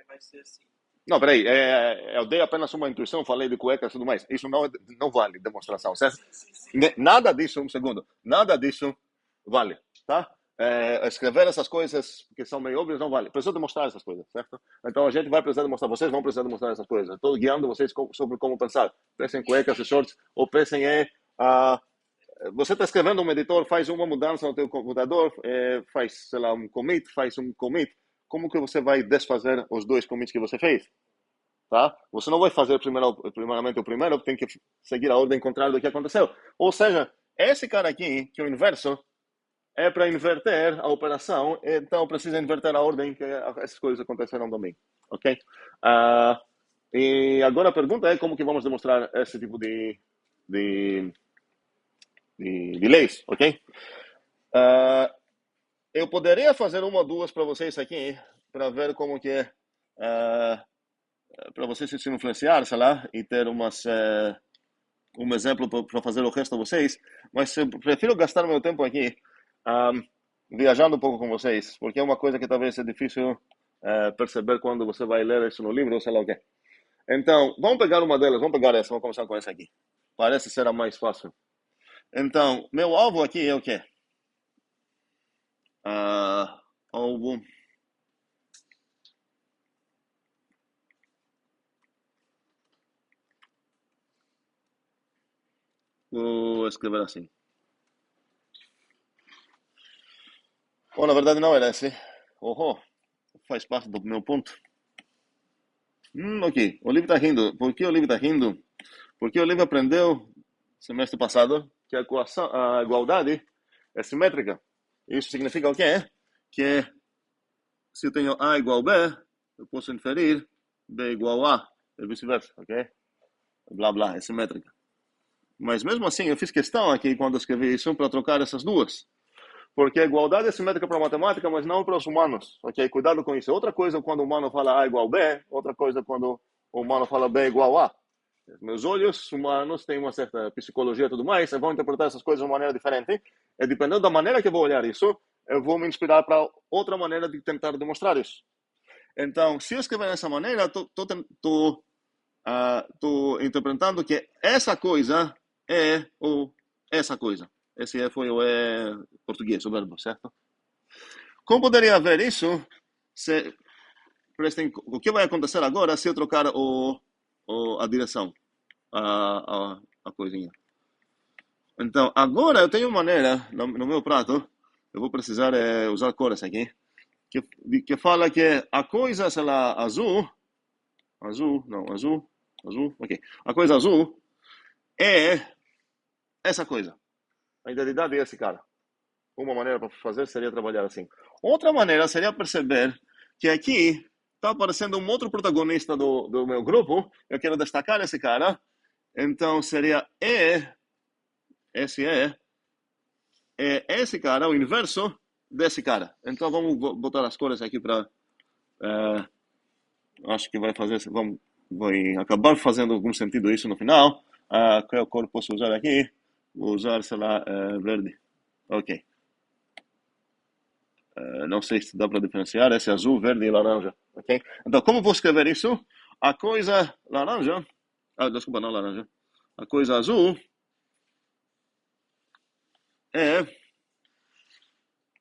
Vai ser assim. Não, peraí, eu dei apenas uma intuição, falei de cuecas e tudo mais. Isso não vale demonstração, certo? Nada disso, um segundo, nada disso vale, tá? Escrever essas coisas que são meio óbvias não vale. Preciso demonstrar essas coisas, certo? Então a gente vai precisar demonstrar, vocês vão precisar demonstrar essas coisas. Estou guiando vocês sobre como pensar. Pensem em cuecas e shorts, ou pensem em... você está escrevendo um editor, faz uma mudança no teu computador, faz, sei lá, um commit, faz um commit. Como que você vai desfazer os 2 commits que você fez? Tá? Você não vai fazer primeiramente o primeiro, tem que seguir a ordem contrária do que aconteceu. Ou seja, esse cara aqui, que é o inverso, é para inverter a operação, então precisa inverter a ordem que essas coisas aconteceram também. Ok? E agora a pergunta é como que vamos demonstrar esse tipo de leis, ok? Eu poderia fazer uma ou duas para vocês aqui, para ver como que é, para vocês se influenciar, sei lá, e ter um exemplo para fazer o resto de vocês, mas eu prefiro gastar meu tempo aqui viajando um pouco com vocês, porque é uma coisa que talvez é difícil perceber quando você vai ler isso no livro, ou sei lá o quê. Então, vamos pegar uma delas, vamos pegar essa, vamos começar com essa aqui. Parece ser a mais fácil. Então, meu alvo aqui é o quê? Alvo... Vou escrever assim. Bom, na verdade não era esse. faz parte do meu ponto. Ok. O livro está rindo. Por que o livro está rindo? Porque o livro aprendeu, semestre passado, que a igualdade é simétrica. Isso significa o quê? Que se eu tenho A igual B, eu posso inferir B igual A, e vice-versa, ok? Blá, blá, é simétrica. Mas mesmo assim, eu fiz questão aqui, quando escrevi isso, para trocar essas duas. Porque a igualdade é simétrica para a matemática, mas não para os humanos, ok? Cuidado com isso. Outra coisa quando o humano fala A igual B, outra coisa quando o humano fala B igual A. Meus olhos humanos têm uma certa psicologia e tudo mais, e vão interpretar essas coisas de uma maneira diferente. E dependendo da maneira que eu vou olhar isso, eu vou me inspirar para outra maneira de tentar demonstrar isso. Então, se eu escrever dessa maneira, estou interpretando que essa coisa é ou essa coisa. Esse foi o português, o verbo, certo? Como poderia haver isso? O que vai acontecer agora se eu trocar a direção, a coisinha? Então, agora eu tenho maneira, no meu prato, eu vou precisar usar cores aqui, que fala que a coisa, sei lá, azul, ok. A coisa azul é essa coisa. A identidade é esse cara. Uma maneira para fazer seria trabalhar assim. Outra maneira seria perceber que aqui está aparecendo um outro protagonista do meu grupo. Eu quero destacar esse cara. Então seria esse cara, o inverso desse cara. Então vamos botar as cores aqui para... acho que vai acabar fazendo algum sentido isso no final. Qual cor posso usar aqui? Vou usar, sei lá, verde. Ok. Não sei se dá para diferenciar esse azul, verde e laranja. Ok? Então, como vou escrever isso? A coisa laranja... desculpa, não laranja. A coisa azul é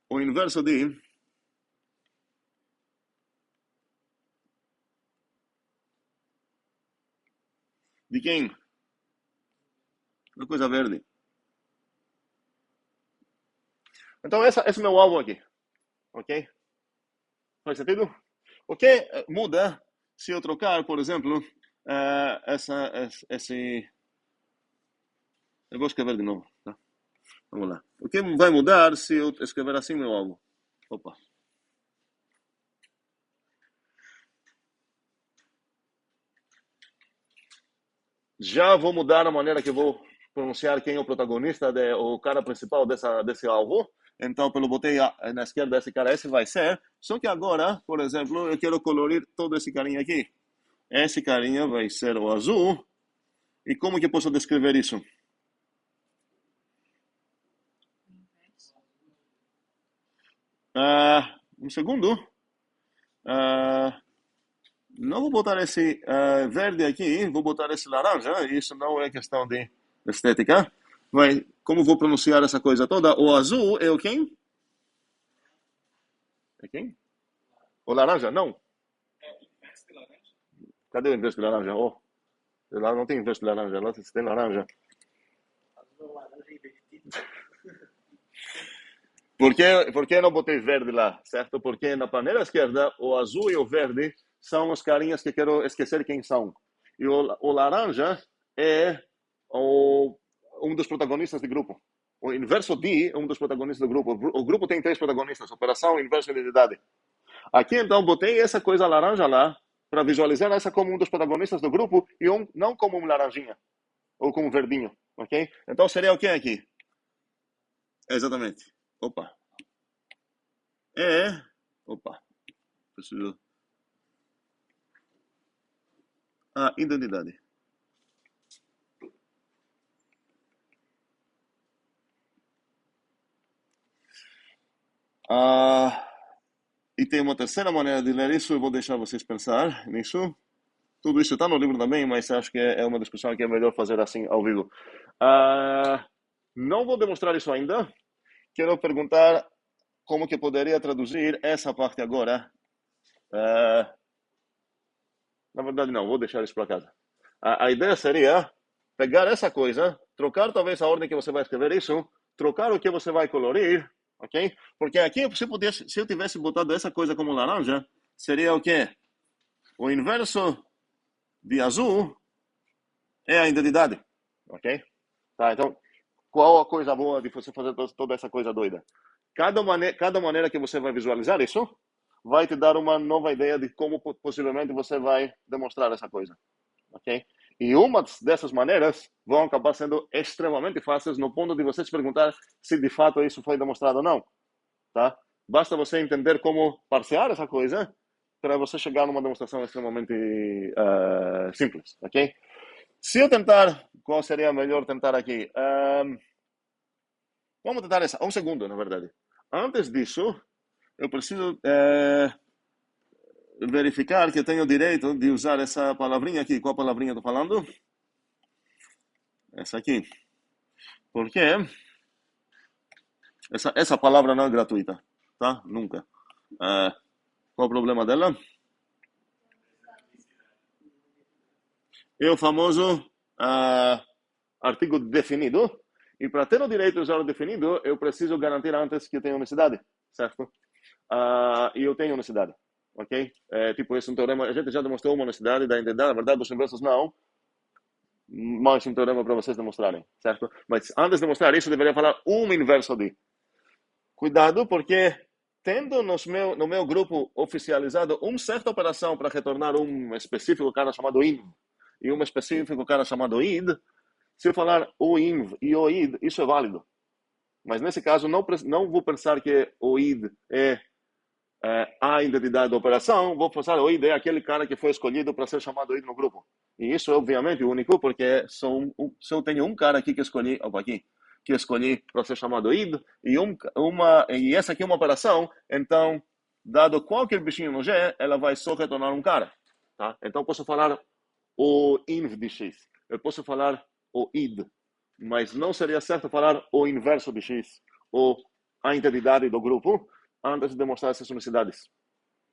o inverso de... De quem? Da coisa verde. Então, esse é o meu alvo aqui. Ok? Faz sentido? O que muda se eu trocar, por exemplo, esse... Eu vou escrever de novo, tá? Vamos lá. O que vai mudar se eu escrever assim meu alvo? Opa. Já vou mudar a maneira que eu vou pronunciar quem é o protagonista, o cara principal desse alvo. Então, pelo botei na esquerda esse cara, esse vai ser. Só que agora, por exemplo, eu quero colorir todo esse carinha aqui. Esse carinha vai ser o azul. E como que eu posso descrever isso? Um segundo. Não vou botar esse verde aqui, vou botar esse laranja. Isso não é questão de estética. Como vou pronunciar essa coisa toda? O azul é o quem? É quem? O laranja? Não. Inverso de laranja. Cadê o inverso de laranja? Lá não tem inverso de laranja, lá tem laranja. Azul, laranja invertido. Por que não botei verde lá, certo? Porque na paneira esquerda, o azul e o verde são os carinhas que quero esquecer quem são. E o laranja é um dos protagonistas do grupo. O inverso de é um dos protagonistas do grupo. O grupo tem 3 protagonistas, operação, inverso e identidade. Aqui, então, botei essa coisa laranja lá para visualizar essa como um dos protagonistas do grupo e não como um laranjinha ou como um verdinho, ok? Então, seria o que aqui? Exatamente. Opa. Preciso... identidade. E tem uma terceira maneira de ler isso, eu vou deixar vocês pensar nisso. Tudo isso está no livro também, mas acho que é uma discussão que é melhor fazer assim ao vivo. Não vou demonstrar isso ainda. Quero perguntar como que poderia traduzir essa parte agora. Na verdade, não, vou deixar isso para casa. A ideia seria pegar essa coisa, trocar talvez a ordem que você vai escrever isso, trocar o que você vai colorir, ok? Porque aqui, se eu tivesse botado essa coisa como laranja, seria o quê? O inverso de azul é a identidade, ok? Tá, então, qual a coisa boa de você fazer toda essa coisa doida? Cada maneira que você vai visualizar isso vai te dar uma nova ideia de como possivelmente você vai demonstrar essa coisa, ok? E uma dessas maneiras vão acabar sendo extremamente fáceis no ponto de você se perguntar se de fato isso foi demonstrado ou não, tá? Basta você entender como parsear essa coisa para você chegar numa demonstração extremamente simples, ok? Se eu tentar, qual seria melhor tentar aqui? Vamos tentar essa, um segundo, na verdade. Antes disso, eu preciso verificar que eu tenho o direito de usar essa palavrinha aqui. Qual palavrinha eu estou falando? Essa aqui. Porque essa palavra não é gratuita, tá? Nunca. Qual o problema dela? É o famoso artigo definido. E para ter o direito de usar o definido, eu preciso garantir antes que eu tenho unicidade, certo? E eu tenho unicidade, ok? Tipo, esse é um teorema, a gente já demonstrou uma unicidade da identidade, na verdade, dos inversos não, mas um teorema para vocês demonstrarem, certo? Mas antes de demonstrar isso, eu deveria falar um inverso de. Cuidado, porque tendo no meu grupo oficializado uma certa operação para retornar um específico cara chamado inv e um específico cara chamado id, se eu falar o inv e o id, isso é válido. Mas nesse caso, não vou pensar que o id é a identidade da operação, vou pensar o id é aquele cara que foi escolhido para ser chamado id no grupo. E isso é obviamente único, porque se eu tenho um cara aqui que escolhi, para ser chamado id, e essa aqui é uma operação, então, dado qualquer bichinho no G, ela vai só retornar um cara. Tá? Então, eu posso falar o inv de x, eu posso falar o id, mas não seria certo falar o inverso de x, ou a identidade do grupo, antes de demonstrar essas unicidades.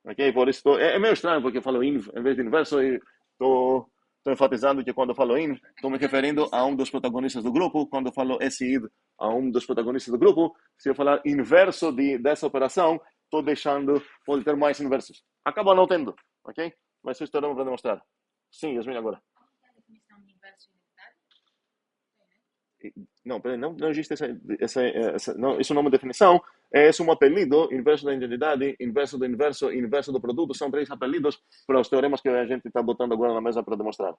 Ok? Por isso, é meio estranho, porque eu falo inv em vez de inverso, e estou enfatizando que quando eu falo inv, estou me referindo a um dos protagonistas do grupo. Quando eu falo sid a um dos protagonistas do grupo, se eu falar inverso dessa operação, estou deixando, pode ter mais inversos. Acaba não tendo, ok? Mas isso estaremos para demonstrar. Sim, Yasmin, agora. Qual é a definição de inverso e identidade? Não, peraí, não existe essa não, isso não é uma definição, é um apelido. Inverso da identidade, inverso do inverso, inverso do produto, são 3 apelidos para os teoremas que a gente está botando agora na mesa para demonstrar.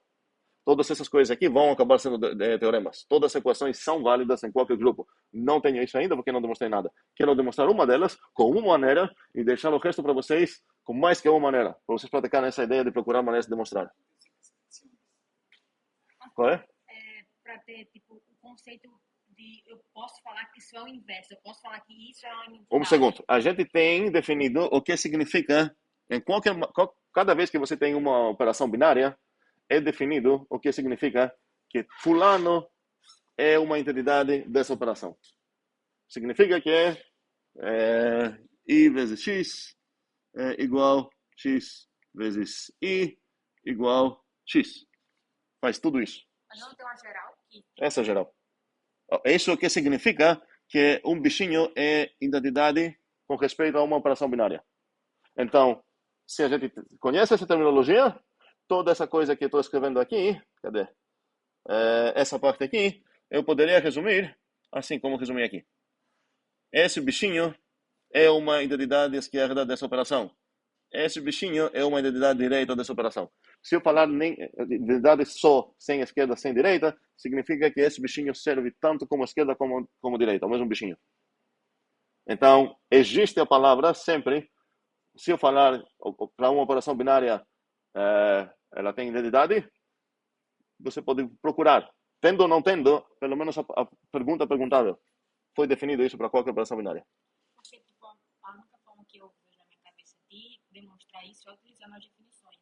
Todas essas coisas aqui vão acabar sendo teoremas. Todas as equações são válidas em qualquer grupo. Não tenho isso ainda porque não demonstrei nada. Quero demonstrar uma delas com uma maneira e deixar o resto para vocês com mais que uma maneira, para vocês praticarem essa ideia de procurar maneiras de demonstrar. Qual é? Para ter, tipo, o conceito de eu posso falar que isso é o inverso, eu posso falar que isso é uma identidade. Um segundo. A gente tem definido o que significa, cada vez que você tem uma operação binária, é definido o que significa que fulano é uma entidade dessa operação. Significa que I vezes X é igual X vezes I igual X. Faz tudo isso. Mas não tem uma geral? Essa é geral. Isso é o que significa que um bichinho é identidade com respeito a uma operação binária. Então, se a gente conhece essa terminologia, toda essa coisa que eu estou escrevendo aqui, cadê? Essa parte aqui, eu poderia resumir assim como resumi aqui. Esse bichinho é uma identidade esquerda dessa operação. Esse bichinho é uma identidade direita dessa operação. Se eu falar identidade só, sem esquerda, sem direita, significa que esse bichinho serve tanto como esquerda como direita, o mesmo bichinho. Então, existe a palavra sempre. Se eu falar para uma operação binária, ela tem identidade, você pode procurar. Tendo ou não tendo, pelo menos a pergunta perguntável. Foi definido isso para qualquer operação binária. Porque, tipo, a única forma que eu vejo na minha cabeça de demonstrar isso é utilizando as definições.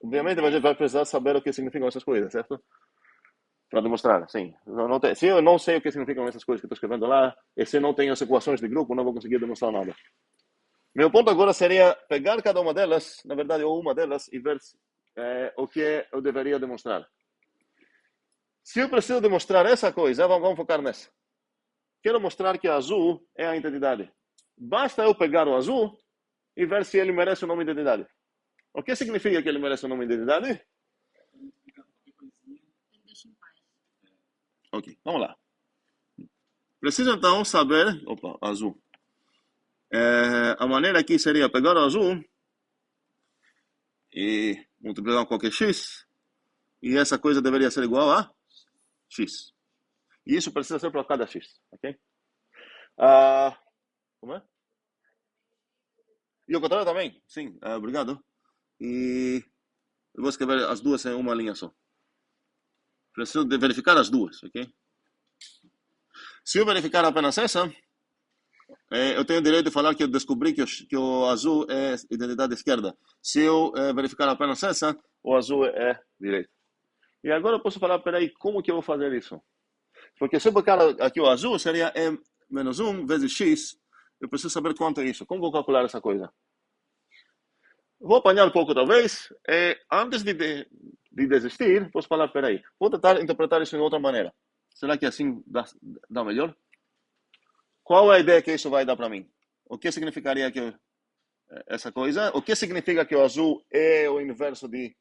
Obviamente, a gente vai precisar saber o que significam essas coisas, certo? Para demonstrar, sim. Se eu não sei o que significam essas coisas que estou escrevendo lá, e se eu não tenho as equações de grupo, não vou conseguir demonstrar nada. Meu ponto agora seria pegar cada uma delas, na verdade, ou uma delas, e ver o que eu deveria demonstrar. Se eu preciso demonstrar essa coisa, vamos focar nessa. Quero mostrar que azul é a identidade. Basta eu pegar o azul e ver se ele merece o nome de identidade. O que significa que ele merece o nome de identidade? Ok, vamos lá. Preciso então saber... Opa, azul. A maneira aqui seria pegar o azul e multiplicar com qualquer x, e essa coisa deveria ser igual a x. E isso precisa ser para cada x, ok? Como é? E o contrário também, sim, obrigado. E eu vou escrever as duas em uma linha só. Preciso de verificar as duas, ok? Se eu verificar apenas essa, eu tenho o direito de falar que eu descobri que o azul é identidade esquerda. Se eu verificar apenas essa, o azul é direito. E agora eu posso falar, peraí, como que eu vou fazer isso? Porque se eu colocar aqui o azul, seria m menos 1 vezes x. Eu preciso saber quanto é isso. Como vou calcular essa coisa? Vou apanhar um pouco, talvez. Antes de desistir, posso falar, peraí, vou tentar interpretar isso de outra maneira. Será que assim dá melhor? Qual é a ideia que isso vai dar para mim? O que significaria que essa coisa? O que significa que o azul é o inverso de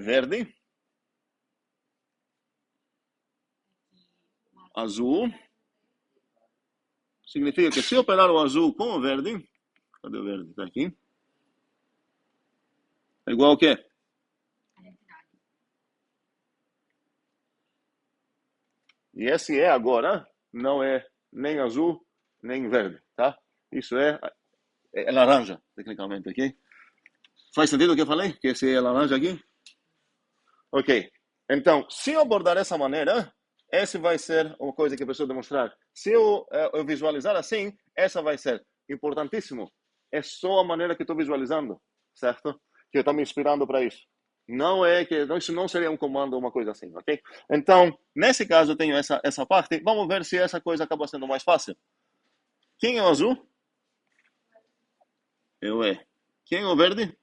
verde? Azul significa que se eu operar o azul com o verde, cadê o verde? Está aqui. É igual ao quê? E esse agora não é nem azul, nem verde, tá? Isso é laranja, tecnicamente, ok? Faz sentido o que eu falei? Que esse é laranja aqui? Ok. Então, se eu abordar dessa maneira, essa vai ser uma coisa que eu preciso demonstrar. Se eu visualizar assim, essa vai ser importantíssimo. É só a maneira que estou visualizando, certo? Que eu estou me inspirando para isso. Não é que isso não seria um comando ou uma coisa assim, ok? Então, nesse caso, eu tenho essa parte. Vamos ver se essa coisa acaba sendo mais fácil. Quem é o azul? Eu é. Quem é o verde?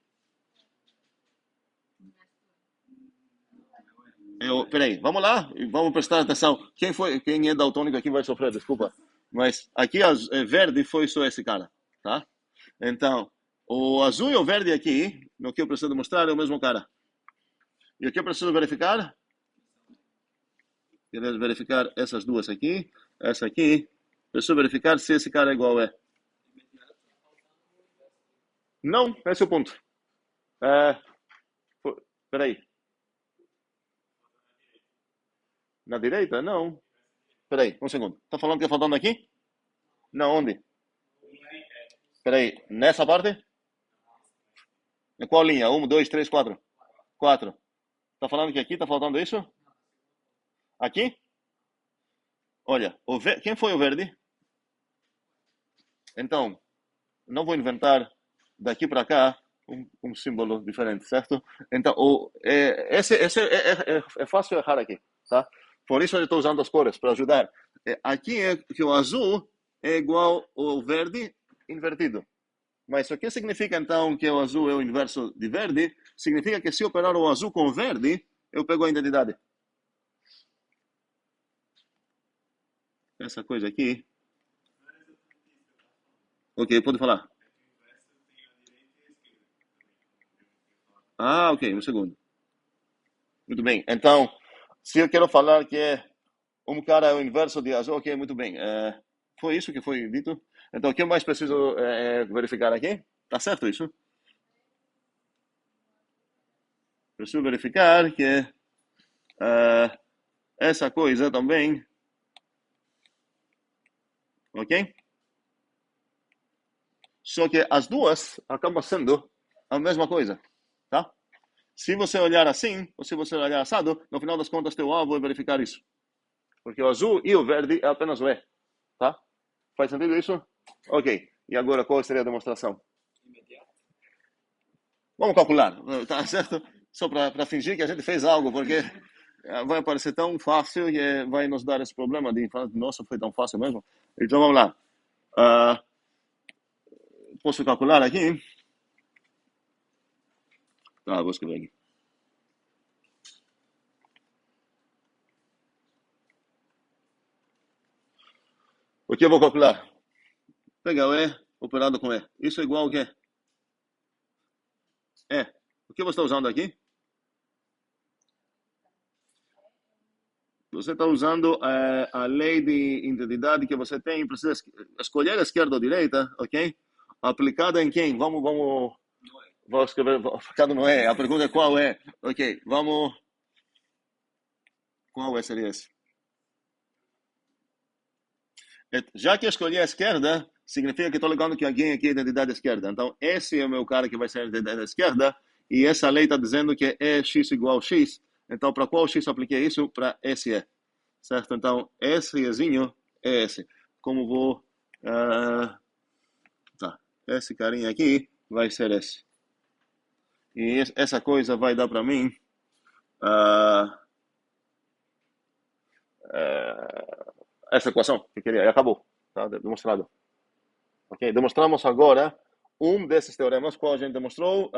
Peraí, vamos lá, vamos prestar atenção. Quem é daltônico aqui vai sofrer, desculpa. Mas aqui verde foi só esse cara, tá? Então, o azul e o verde aqui, no que eu preciso mostrar, é o mesmo cara. E o que eu preciso verificar? Quero verificar essas duas aqui, essa aqui. Preciso verificar se esse cara é igual a... Não, esse é o ponto. Peraí. Na direita? Não. Peraí, um segundo. Tá falando que é faltando aqui? Não, onde? Peraí, nessa parte? Em qual linha? 1, 2, 3, 4. 4. Tá falando que aqui tá faltando isso? Aqui? Olha, quem foi o verde? Então, não vou inventar daqui para cá um símbolo diferente, certo? Então, esse é fácil errar aqui, tá? Por isso eu estou usando as cores para ajudar. Aqui é que o azul é igual ao verde invertido. Mas o que significa então que o azul é o inverso de verde? Significa que se eu operar o azul com o verde, eu pego a identidade. Essa coisa aqui. Ok, pode falar. Ah, ok, um segundo. Muito bem. Então, se eu quero falar que um cara é o inverso de azul, ok, muito bem. Foi isso que foi dito? Então, o que eu mais preciso verificar aqui? Tá certo isso? Preciso verificar que essa coisa também, ok? Só que as duas acabam sendo a mesma coisa, tá? Se você olhar assim, ou se você olhar assado, no final das contas, teu alvo é verificar isso. Porque o azul e o verde é apenas o E, tá? Faz sentido isso? Ok. E agora, qual seria a demonstração? Vamos calcular, tá certo? Só para fingir que a gente fez algo, porque vai parecer tão fácil e vai nos dar esse problema de falar, nossa, foi tão fácil mesmo. Então, vamos lá. Posso calcular aqui? Vou escrever aqui. O que eu vou calcular? Pegar o E operado com E. Isso é igual ao quê? é. O que você está usando aqui? Você está usando a lei de identidade que você tem, precisa escolher a esquerda ou direita, ok? Aplicada em quem? Vamos escrever, aplicado não é, a pergunta é qual é, ok, vamos, qual seria esse? Já que eu escolhi a esquerda, significa que estou ligando que alguém aqui é identidade esquerda, então esse é o meu cara que vai ser a identidade esquerda, e essa lei está dizendo que é x igual a x, então para qual x eu apliquei isso? Para esse certo? Então, esse rezinho é esse. Como vou... tá. Esse carinha aqui vai ser esse. E essa coisa vai dar para mim... essa equação que eu queria. E acabou. Tá demonstrado. Ok? Demonstramos agora um desses teoremas. Qual a gente demonstrou?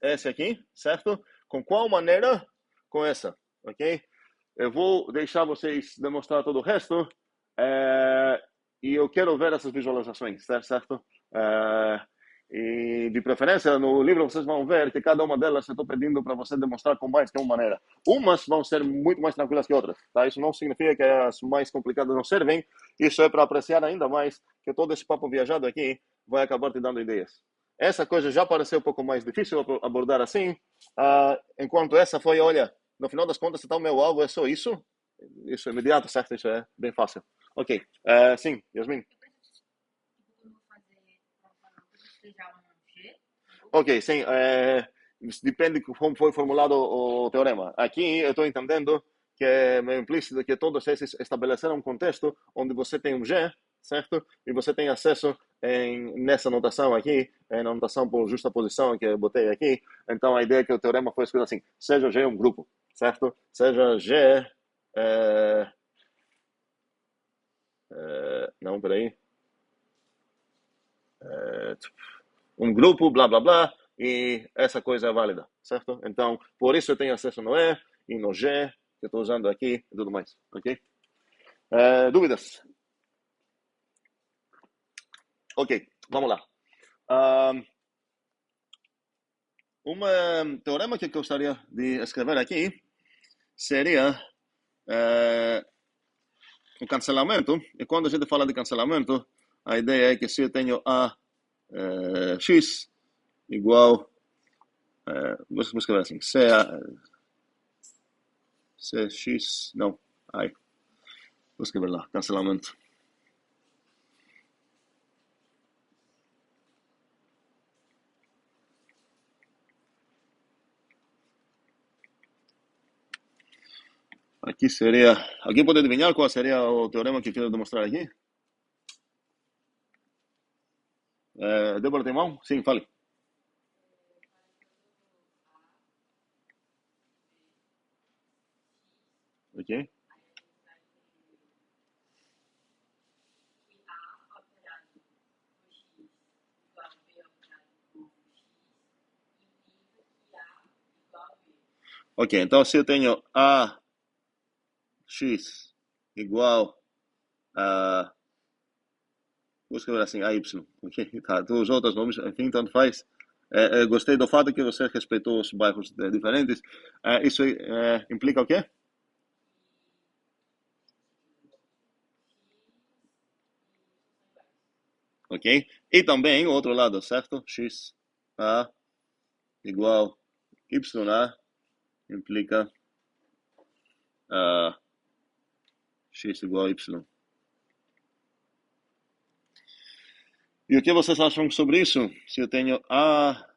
Esse aqui, certo? Com qual maneira? Com essa. Ok? Eu vou deixar vocês demonstrar todo o resto e eu quero ver essas visualizações, certo? E de preferência, no livro vocês vão ver que cada uma delas eu estou pedindo para você demonstrar com mais de uma maneira. Umas vão ser muito mais tranquilas que outras, tá? Isso não significa que as mais complicadas não servem, isso é para apreciar ainda mais que todo esse papo viajado aqui vai acabar te dando ideias. Essa coisa já pareceu um pouco mais difícil abordar assim, enquanto essa foi, olha, no final das contas, então, o meu alvo é só isso. Isso é imediato, certo? Isso é bem fácil. Ok. Sim, Yasmin. Ok, sim. Depende de como foi formulado o teorema. Aqui eu estou entendendo que é meio implícito que todos esses estabeleceram um contexto onde você tem um G, certo? E você tem acesso nessa notação aqui, na notação por justaposição que eu botei aqui. Então a ideia é que o teorema foi escrito assim: seja G um grupo, certo? Seja G... não, peraí. Um grupo, blá, blá, blá, e essa coisa é válida, certo? Então, por isso eu tenho acesso no E e no G, que eu estou usando aqui e tudo mais, ok? Dúvidas? Ok, vamos lá. Um teorema que eu gostaria de escrever aqui seria o cancelamento. E quando a gente fala de cancelamento, a ideia é que se eu tenho a x igual, vou escrever assim, cx, não, vou escrever lá, cancelamento. Aqui seria... Alguém pode adivinhar qual seria o teorema que eu quero demonstrar aqui? Débora tem mão? Sim, fale. Ok. Ok, então se eu tenho a x igual a... Vou escrever assim, AY. Ok, tá. Então, os outros nomes, enfim, tanto faz. Gostei do fato que você respeitou os bairros diferentes. Isso implica o quê? Ok? E também o outro lado, certo? X A igual Y A implica X igual a Y. E o que vocês acham sobre isso? Se eu tenho A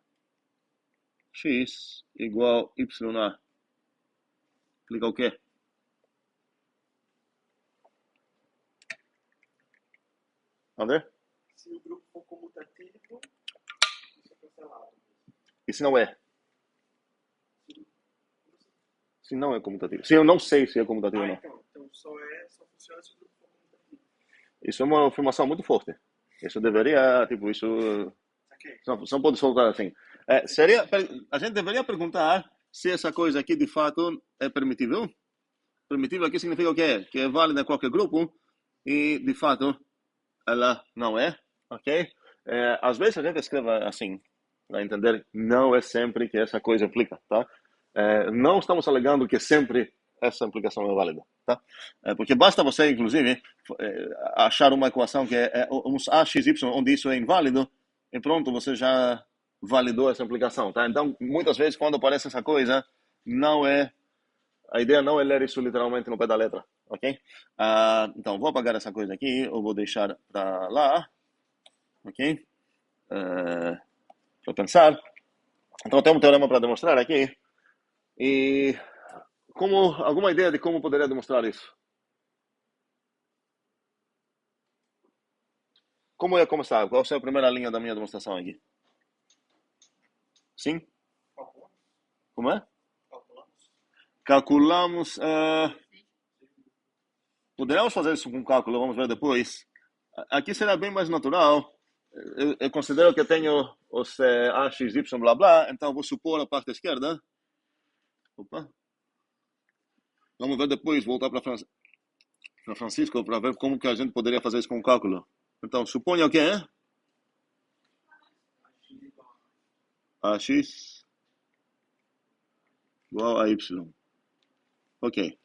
X igual Y A, implica o quê? André? Se o grupo for comutativo, isso é cancelado. E se não é? Se não é comutativo. Se eu não sei se é comutativo ou não. Então só funciona se o grupo for comutativo. Isso é uma afirmação muito forte. Isso deveria, tipo, isso... Okay. Só pode soltar assim. A gente deveria perguntar se essa coisa aqui, de fato, é permitível. Permitível aqui significa o quê? Que é válida em qualquer grupo. E, de fato, ela não é. Ok? Às vezes a gente escreve assim. para entender, não é sempre que essa coisa implica, tá? Não estamos alegando que sempre essa implicação é válida, tá? Porque basta você, inclusive, achar uma equação que é uns AXY, onde isso é inválido, e pronto, você já validou essa implicação, tá? Então, muitas vezes, quando aparece essa coisa, a ideia não é ler isso literalmente no pé da letra, ok? Então, vou apagar essa coisa aqui, eu vou deixar para lá, ok? Para pensar. Então, tem um teorema para demonstrar aqui. E alguma ideia de como poderia demonstrar isso? Como ia começar? Qual é a primeira linha da minha demonstração aqui? Sim? Como é? Calculamos. Poderíamos fazer isso com cálculo, vamos ver depois. Aqui será bem mais natural. Eu considero que tenho os AX, Y, blá blá, então vou supor a parte esquerda. Opa. Vamos ver depois, voltar para Francisco, para ver como que a gente poderia fazer isso com cálculo. Então, suponha o que é? AX igual a Y. Ok.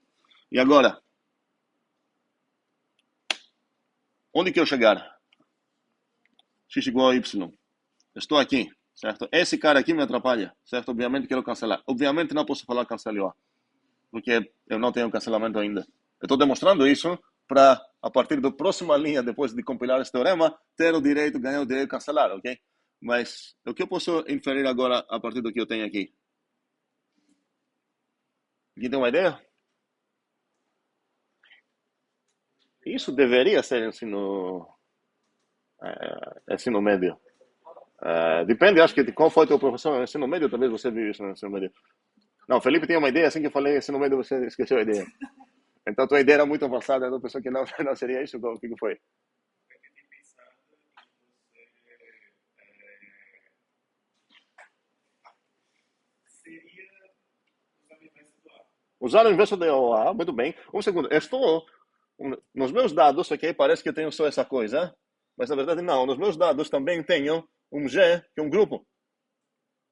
E agora? Onde que eu chegar? X igual a Y. Estou aqui, certo? Esse cara aqui me atrapalha, certo? Obviamente quero cancelar. Obviamente não posso falar cancele O, porque eu não tenho cancelamento ainda. Eu estou demonstrando isso para, a partir da próxima linha, depois de compilar esse teorema, ter o direito, ganhar o direito de cancelar, ok? Mas o que eu posso inferir agora a partir do que eu tenho aqui? Alguém tem uma ideia? Isso deveria ser ensino médio. Depende, acho que de qual foi o teu professor no ensino médio, talvez você viu isso no ensino médio. Não, Felipe tinha uma ideia, assim que eu falei ensino médio, você esqueceu a ideia. Então, tua ideia era muito avançada, então pensou que não, não seria isso, o que foi? Usar o inverso de OA, muito bem. Um segundo, nos meus dados, ok, parece que eu tenho só essa coisa, mas na verdade não. Nos meus dados também tenho um G, que é um grupo,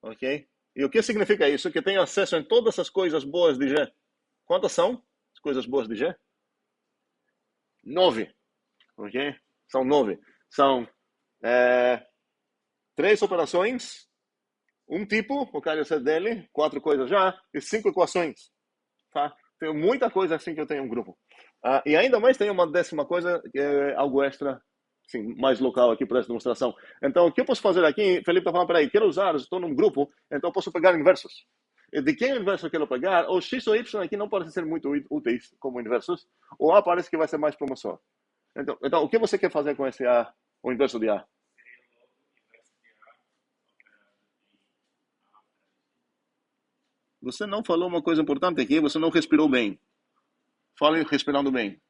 ok? E o que significa isso? Que tenho acesso em todas as coisas boas de G. Quantas são as coisas boas de G? 9, ok? São 9. São 3 operações, um tipo, o cara é dele, 4 coisas já, e 5 equações. Tá? Tenho muita coisa assim que eu tenho um grupo. E ainda mais tenho uma 10ª coisa, que é algo extra, assim, mais local aqui para essa demonstração. Então, o que eu posso fazer aqui? Felipe está falando, peraí, quero usar, estou num grupo, então eu posso pegar inversos. E de que inverso eu quero pegar? O X ou Y aqui não parecem ser muito úteis como inversos. O A parece que vai ser mais promissor. Então, o que você quer fazer com esse A, o inverso de A? Você não falou uma coisa importante aqui, você não respirou bem. Fale respirando bem.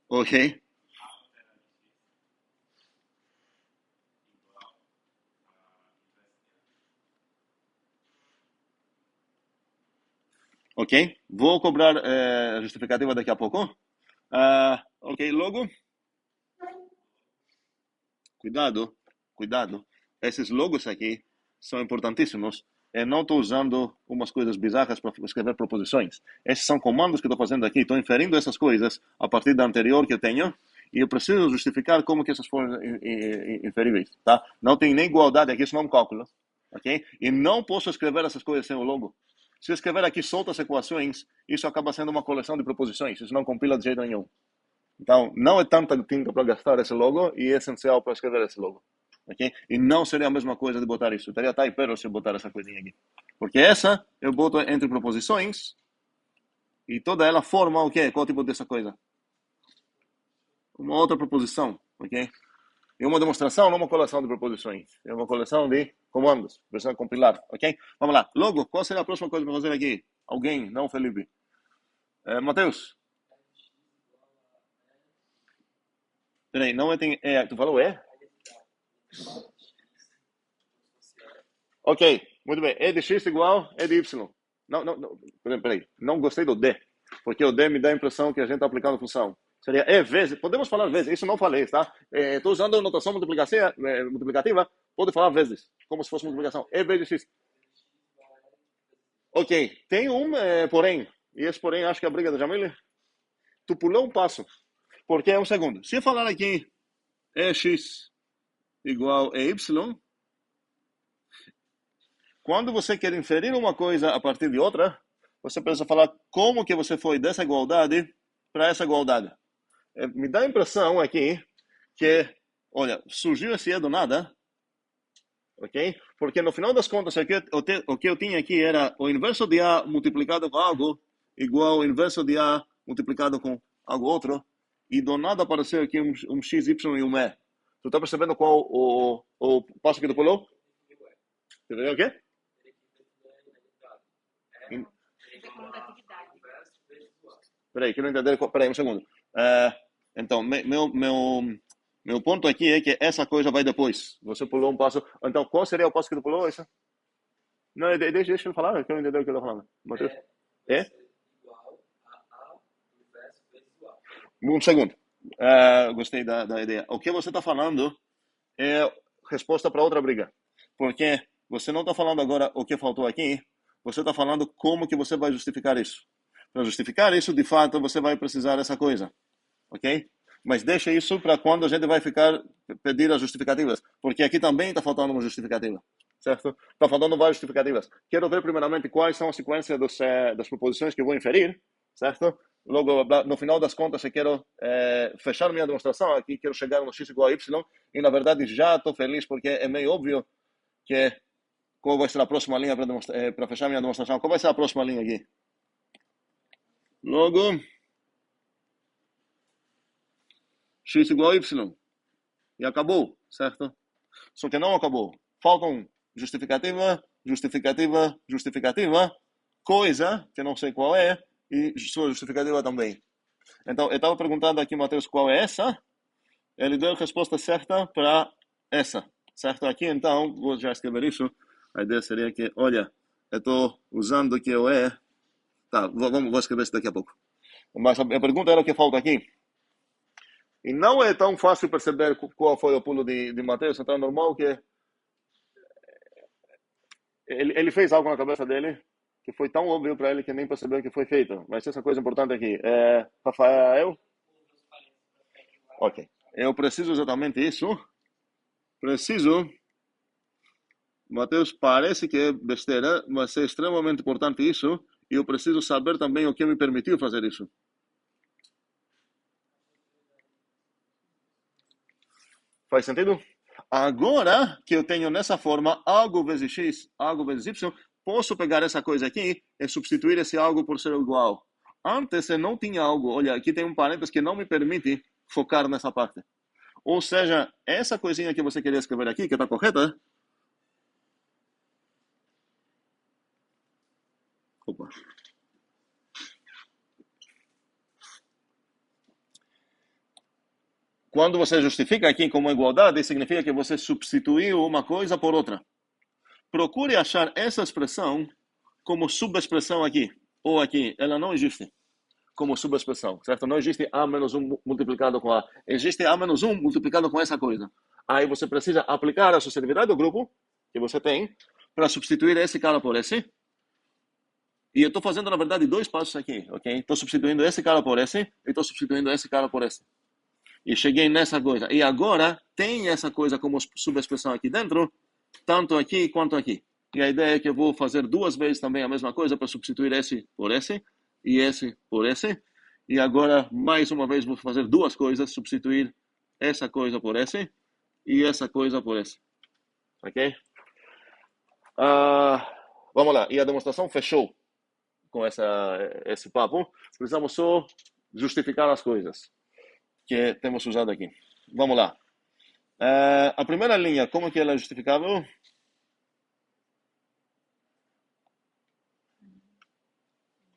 Ok. Ok. Vou cobrar a justificativa daqui a pouco. Ok, logo. Cuidado. Esses logos aqui são importantíssimos. Eu não estou usando umas coisas bizarras para escrever proposições. Esses são comandos que estou fazendo aqui. Estou inferindo essas coisas a partir da anterior que eu tenho e eu preciso justificar como que essas foram inferíveis, tá? Não tem nem igualdade aqui, isso não é um cálculo, ok? E não posso escrever essas coisas sem o logo. Se eu escrever aqui soltas equações, isso acaba sendo uma coleção de proposições. Isso não compila de jeito nenhum. Então, não é tanta tinta para gastar esse logo e é essencial para escrever esse logo. Okay? E não seria a mesma coisa de botar isso. Teria typero se eu botar essa coisinha aqui. Porque essa eu boto entre proposições e toda ela forma o quê? Qual tipo dessa coisa? Uma outra proposição. Ok? E uma demonstração não é uma coleção de proposições. É uma coleção de comandos. Precisa compilar. Ok? Vamos lá. Logo, qual seria a próxima coisa para fazer aqui? Alguém? Não, Felipe. Matheus? Peraí, não é tem... tu falou é? Ok, muito bem. E de x igual E de y. Não, peraí. Não gostei do D, porque o D me dá a impressão que a gente está aplicando função. Seria E vezes, podemos falar vezes, isso não falei, tá? Estou usando notação multiplicativa, pode falar vezes, como se fosse multiplicação. E vezes X. Ok, tem porém, e esse porém acho que é a briga da Jamile. Tu pulou um passo, porque é um segundo. Se eu falar aqui EX igual a Y, quando você quer inferir uma coisa a partir de outra, você precisa falar como que você foi dessa igualdade para essa igualdade. Me dá a impressão aqui que, olha, surgiu esse E do nada, ok? Porque no final das contas, o que eu tinha aqui era o inverso de A multiplicado com algo igual ao inverso de A multiplicado com algo outro, e do nada apareceu aqui um x, y e um E. Tu tá percebendo qual o passo que tu pulou? Entendeu o quê? Peraí, que eu não entendi. Peraí, um segundo. Então, meu ponto aqui é que essa coisa vai depois. Você pulou um passo. Então, qual seria o passo que tu pulou? Essa? Não, deixa eu falar, que eu não entendi o que eu tô falando. Matheus? É? Um segundo. Gostei da ideia. O que você está falando é resposta para outra briga. Porque você não está falando agora o que faltou aqui, você está falando como que você vai justificar isso. Para justificar isso, de fato, você vai precisar dessa coisa. Ok? Mas deixa isso para quando a gente vai pedir as justificativas. Porque aqui também está faltando uma justificativa. Certo? Está faltando várias justificativas. Quero ver primeiramente quais são a sequência das proposições que eu vou inferir. Certo? Logo, no final das contas, eu quero fechar minha demonstração aqui, quero chegar no x igual a y, e na verdade já estou feliz porque é meio óbvio que qual vai ser a próxima linha para fechar minha demonstração. Qual vai ser a próxima linha aqui? Logo, x igual a y. E acabou, certo? Só que não acabou. Faltam justificativa, justificativa, justificativa, coisa, que não sei qual é, e sua justificativa também. Então, eu estava perguntando aqui, Matheus, qual é essa? Ele deu a resposta certa para essa. Certo? Aqui, então, vou já escrever isso. A ideia seria que, olha, eu estou usando aqui o E. Tá, vou escrever isso daqui a pouco. Mas a pergunta era o que falta aqui. E não é tão fácil perceber qual foi o pulo de Matheus. Então, é normal que ele fez algo na cabeça dele que foi tão óbvio para ele que nem percebeu que foi feito. Mas essa coisa importante aqui. Rafael? Ok. Eu preciso exatamente isso. Preciso. Matheus, parece que é besteira, mas é extremamente importante isso. E eu preciso saber também o que me permitiu fazer isso. Faz sentido? Agora que eu tenho nessa forma algo vezes x, algo vezes y, posso pegar essa coisa aqui e substituir esse algo por ser igual. Antes eu não tinha algo. Olha, aqui tem um parênteses que não me permite focar nessa parte. Ou seja, essa coisinha que você queria escrever aqui, que está correta. Opa. Quando você justifica aqui como igualdade, significa que você substituiu uma coisa por outra. Procure achar essa expressão como subexpressão aqui, ou aqui. Ela não existe como subexpressão, certo? Não existe A menos 1 multiplicado com A. Existe A menos 1 multiplicado com essa coisa. Aí você precisa aplicar a associatividade do grupo que você tem para substituir esse cara por esse. E eu estou fazendo, na verdade, dois passos aqui, ok? Estou substituindo esse cara por esse e estou substituindo esse cara por esse. E cheguei nessa coisa. E agora tem essa coisa como subexpressão aqui dentro, tanto aqui quanto aqui. E a ideia é que eu vou fazer duas vezes também a mesma coisa para substituir esse por esse e esse por esse. E agora, mais uma vez, vou fazer duas coisas, substituir essa coisa por esse e essa coisa por esse. Ok? Vamos lá. E a demonstração fechou com esse papo. Precisamos só justificar as coisas que temos usado aqui. Vamos lá. A primeira linha, como que ela é justificável?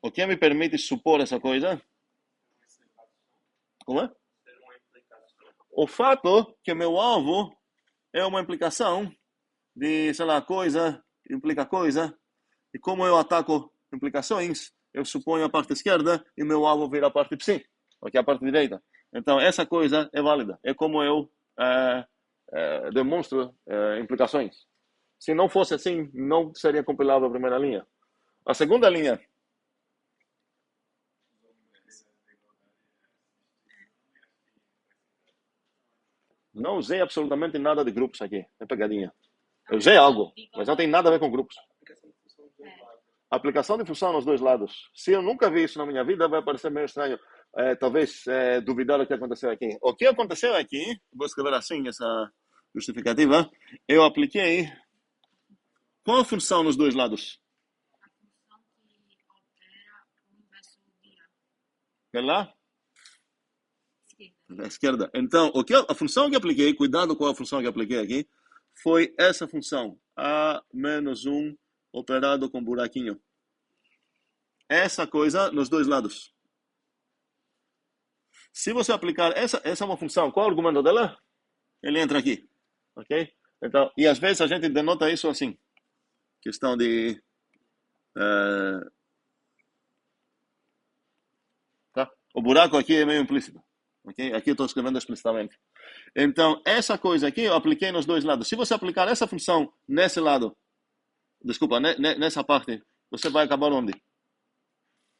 O que me permite supor essa coisa? Como é? O fato que meu alvo é uma implicação de, sei lá, coisa, implica coisa, e como eu ataco implicações, eu suponho a parte esquerda e meu alvo vira a parte psi, ok, a parte direita. Então, essa coisa é válida. É como eu demonstro implicações. Se não fosse assim, não seria compilável a primeira linha. A segunda linha. Não usei absolutamente nada de grupos aqui. É pegadinha. Eu usei algo, mas não tem nada a ver com grupos. Aplicação de função nos dois lados. Se eu nunca vi isso na minha vida, vai parecer meio estranho. Talvez duvidar do que aconteceu aqui. O que aconteceu aqui, vou escrever assim essa justificativa, eu apliquei qual a função nos dois lados? A função que altera o inverso de A. Pela Esquerda. esquerda. Então, a função que apliquei, cuidado com a função que apliquei aqui, foi essa função. A menos 1 operado com buraquinho. Essa coisa nos dois lados. Se você aplicar essa é uma função, qual é o argumento dela? Ele entra aqui, ok? Então, e às vezes a gente denota isso assim, questão de tá? O buraco aqui é meio implícito, ok? Aqui eu estou escrevendo explicitamente. Então, essa coisa aqui eu apliquei nos dois lados. Se você aplicar essa função nesse lado, desculpa, nessa parte, você vai acabar onde?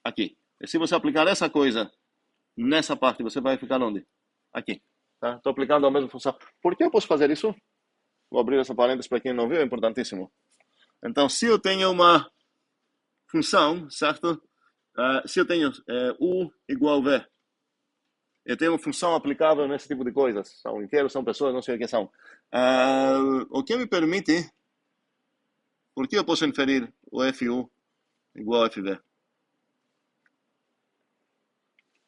Aqui. E se você aplicar essa coisa nessa parte, você vai ficar onde? Aqui. Tá? Estou aplicando a mesma função. Por que eu posso fazer isso? Vou abrir essa parênteses para quem não viu, é importantíssimo. Então, se eu tenho uma função, certo? Se eu tenho U igual a V, eu tenho uma função aplicável nesse tipo de coisas. São inteiros, são pessoas, não sei o que são. O que me permite, por que eu posso inferir o FU igual a FV?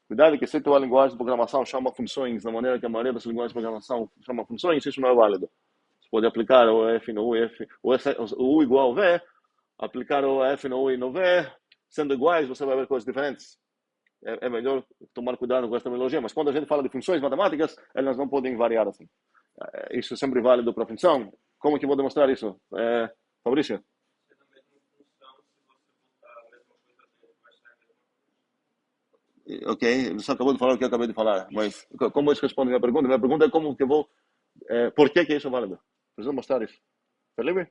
Cuidado que se a tua linguagem de programação chama funções da maneira que a maioria das linguagens de programação chama funções, isso não é válido. Você pode aplicar o F no U, o U igual a V, aplicar o F no U e no V, sendo iguais, você vai ver coisas diferentes. É melhor tomar cuidado com essa terminologia, mas quando a gente fala de funções matemáticas, elas não podem variar assim. Isso é sempre válido para a função. Como que eu vou demonstrar isso? Fabrício? Ok, você acabou de falar o que eu acabei de falar, mas como isso responde a minha pergunta? Minha pergunta é como que eu vou... por que isso é válido? Preciso mostrar isso. Felipe?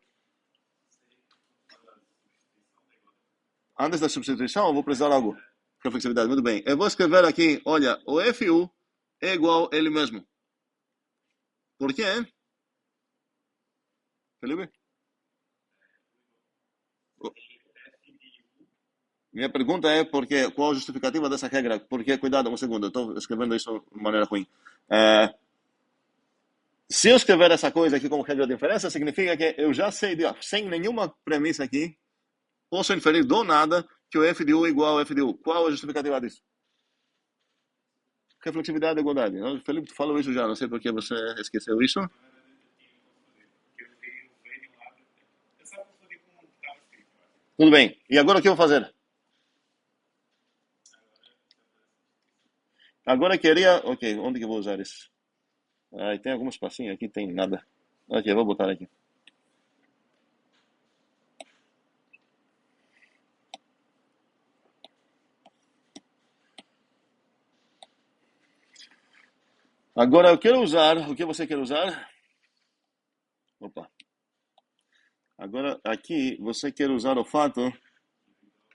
Antes da substituição, eu vou precisar algo. Flexibilidade, muito bem. Eu vou escrever aqui, olha, o FU é igual a ele mesmo. Por quê? Felipe? Minha pergunta é qual a justificativa dessa regra? Porque, cuidado, um segundo, eu estou escrevendo isso de maneira ruim. Se eu escrever essa coisa aqui como regra de inferência, significa que eu já sei, sem nenhuma premissa aqui, posso inferir do nada que o f de u é igual ao f de u. Qual a justificativa disso? Reflexividade e igualdade. O Felipe falou isso já, não sei por que você esqueceu isso. Tudo bem. E agora o que eu vou fazer? Agora eu queria... Ok, onde que eu vou usar isso? Tem algum espacinho aqui, tem nada. Ok, vou botar aqui. Agora eu quero usar... O que você quer usar? Opa. Agora aqui você quer usar o fato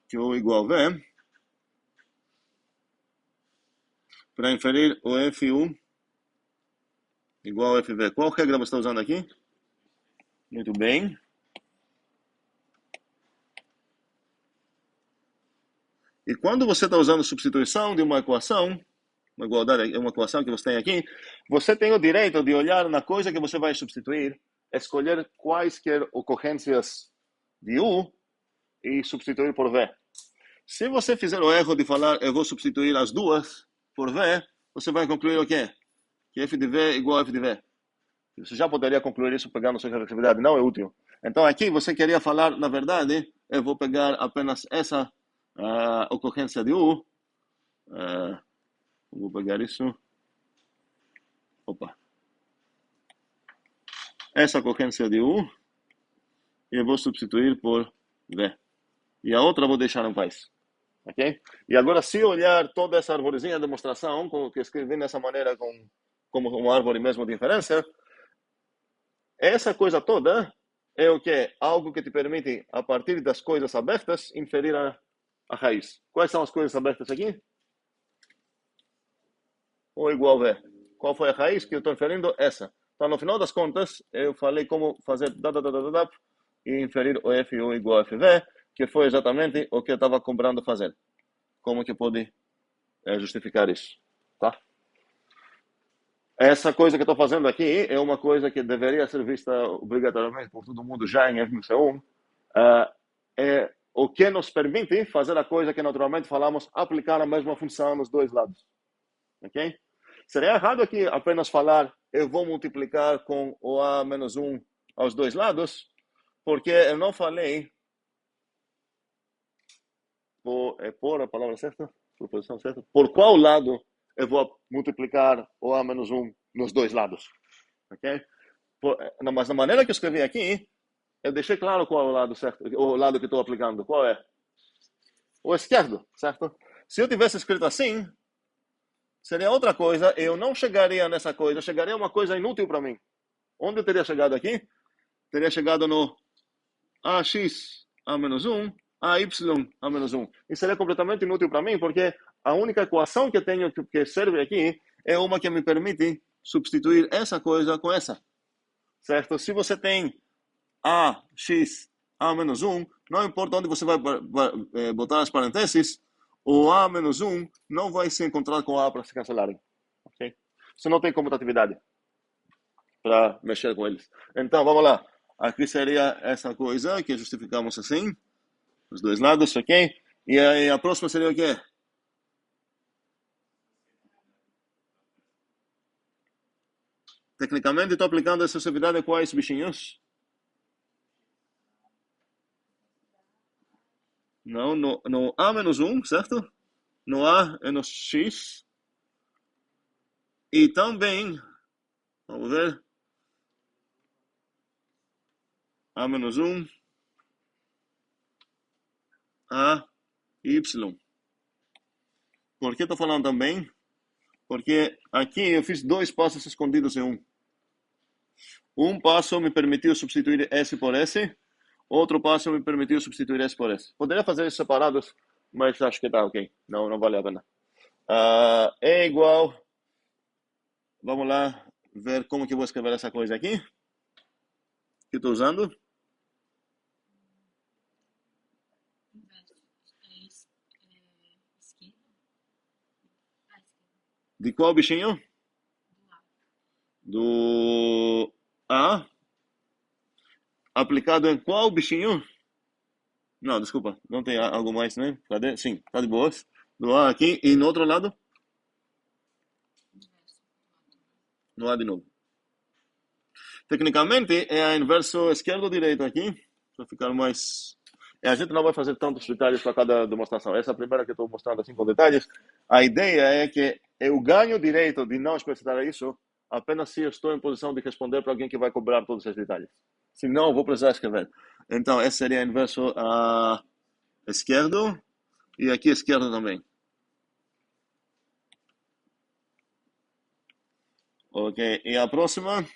que o igual a V para inferir o FU igual a FV. Qual regra você está usando aqui? Muito bem. E quando você está usando substituição de uma equação, uma igualdade, uma equação que você tem aqui, você tem o direito de olhar na coisa que você vai substituir, escolher quaisquer ocorrências de U e substituir por V. Se você fizer o erro de falar, eu vou substituir as duas por V, você vai concluir o quê? Que f de V é igual a f de V. Você já poderia concluir isso pegando sua reflexividade, não é útil. Então aqui você queria falar, na verdade, eu vou pegar apenas essa ocorrência de U. Vou pegar isso. Opa. Essa ocorrência de U e eu vou substituir por V. E a outra vou deixar em paz. ok? E agora, se olhar toda essa arvorezinha de demonstração, que escrevi dessa maneira, como uma árvore mesmo de inferência, essa coisa toda é o que? Algo que te permite, a partir das coisas abertas, inferir a raiz. Quais são as coisas abertas aqui? O igual V. Qual foi a raiz que eu estou inferindo? Essa. Então, no final das contas, eu falei como fazer e inferir o F1 igual a FV, que foi exatamente o que eu estava cobrando fazer. Como que pode justificar isso? Tá? Essa coisa que eu estou fazendo aqui é uma coisa que deveria ser vista obrigatoriamente por todo mundo já em FMC1. É o que nos permite fazer a coisa que naturalmente falamos, aplicar a mesma função nos dois lados. Ok? Seria errado aqui apenas falar eu vou multiplicar com o A menos 1 aos dois lados, porque eu não falei por a palavra certa? Proposição certa? Por qual lado eu vou multiplicar o A menos 1 nos dois lados? Ok? Mas na maneira que eu escrevi aqui, eu deixei claro qual é o lado certo, o lado que estou aplicando. Qual é? O esquerdo, certo? Se eu tivesse escrito assim, seria outra coisa, eu não chegaria nessa coisa, chegaria a uma coisa inútil para mim. Onde eu teria chegado aqui? Teria chegado no AX A menos 1, AY A menos 1. E seria completamente inútil para mim, porque a única equação que eu tenho que serve aqui é uma que me permite substituir essa coisa com essa. Certo? Se você tem AX A menos 1, não importa onde você vai botar as parênteses, o A menos 1 não vai se encontrar com A para se cancelarem. Okay? Você não tem comutatividade para mexer com eles. Então, vamos lá. Aqui seria essa coisa que justificamos assim, os dois lados, ok? E aí a próxima seria o quê? Tecnicamente, estou aplicando essa associatividade a quais bichinhos? Não, no A menos 1, certo? No A é no X. E também, vamos ver, A menos 1, A, Y. Por que estou falando também? Porque aqui eu fiz dois passos escondidos em um. Um passo me permitiu substituir S por S, outro passo me permitiu substituir S por S. Poderia fazer isso separados, mas acho que tá ok. Não vale a pena. É igual. Vamos lá ver como que eu vou escrever essa coisa aqui. Que estou usando. De qual bichinho? Do A. Aplicado em qual bichinho? Não, desculpa. Não tem algo mais, né? Cadê? Sim, tá de boas. Do A aqui. E no outro lado? No A de novo. Tecnicamente, é a inverso esquerdo-direito aqui. Para ficar mais... A gente não vai fazer tantos detalhes para cada demonstração. Essa é a primeira que eu estou mostrando assim com detalhes. A ideia é que eu ganho o direito de não especificar isso apenas se eu estou em posição de responder para alguém que vai cobrar todos esses detalhes. Se não, eu vou precisar escrever. Então, esse seria inverso a esquerdo e aqui esquerdo também. Ok, e a próxima?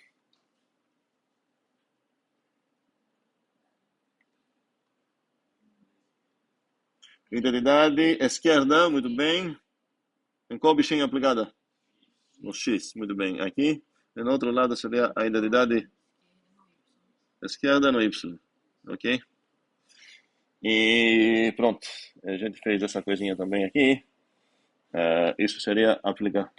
Identidade esquerda, muito bem. Em qual bichinho aplicada? No X, muito bem. Aqui, e no outro lado seria a identidade esquerda no Y. Ok? E pronto. A gente fez essa coisinha também aqui. Isso seria aplicar.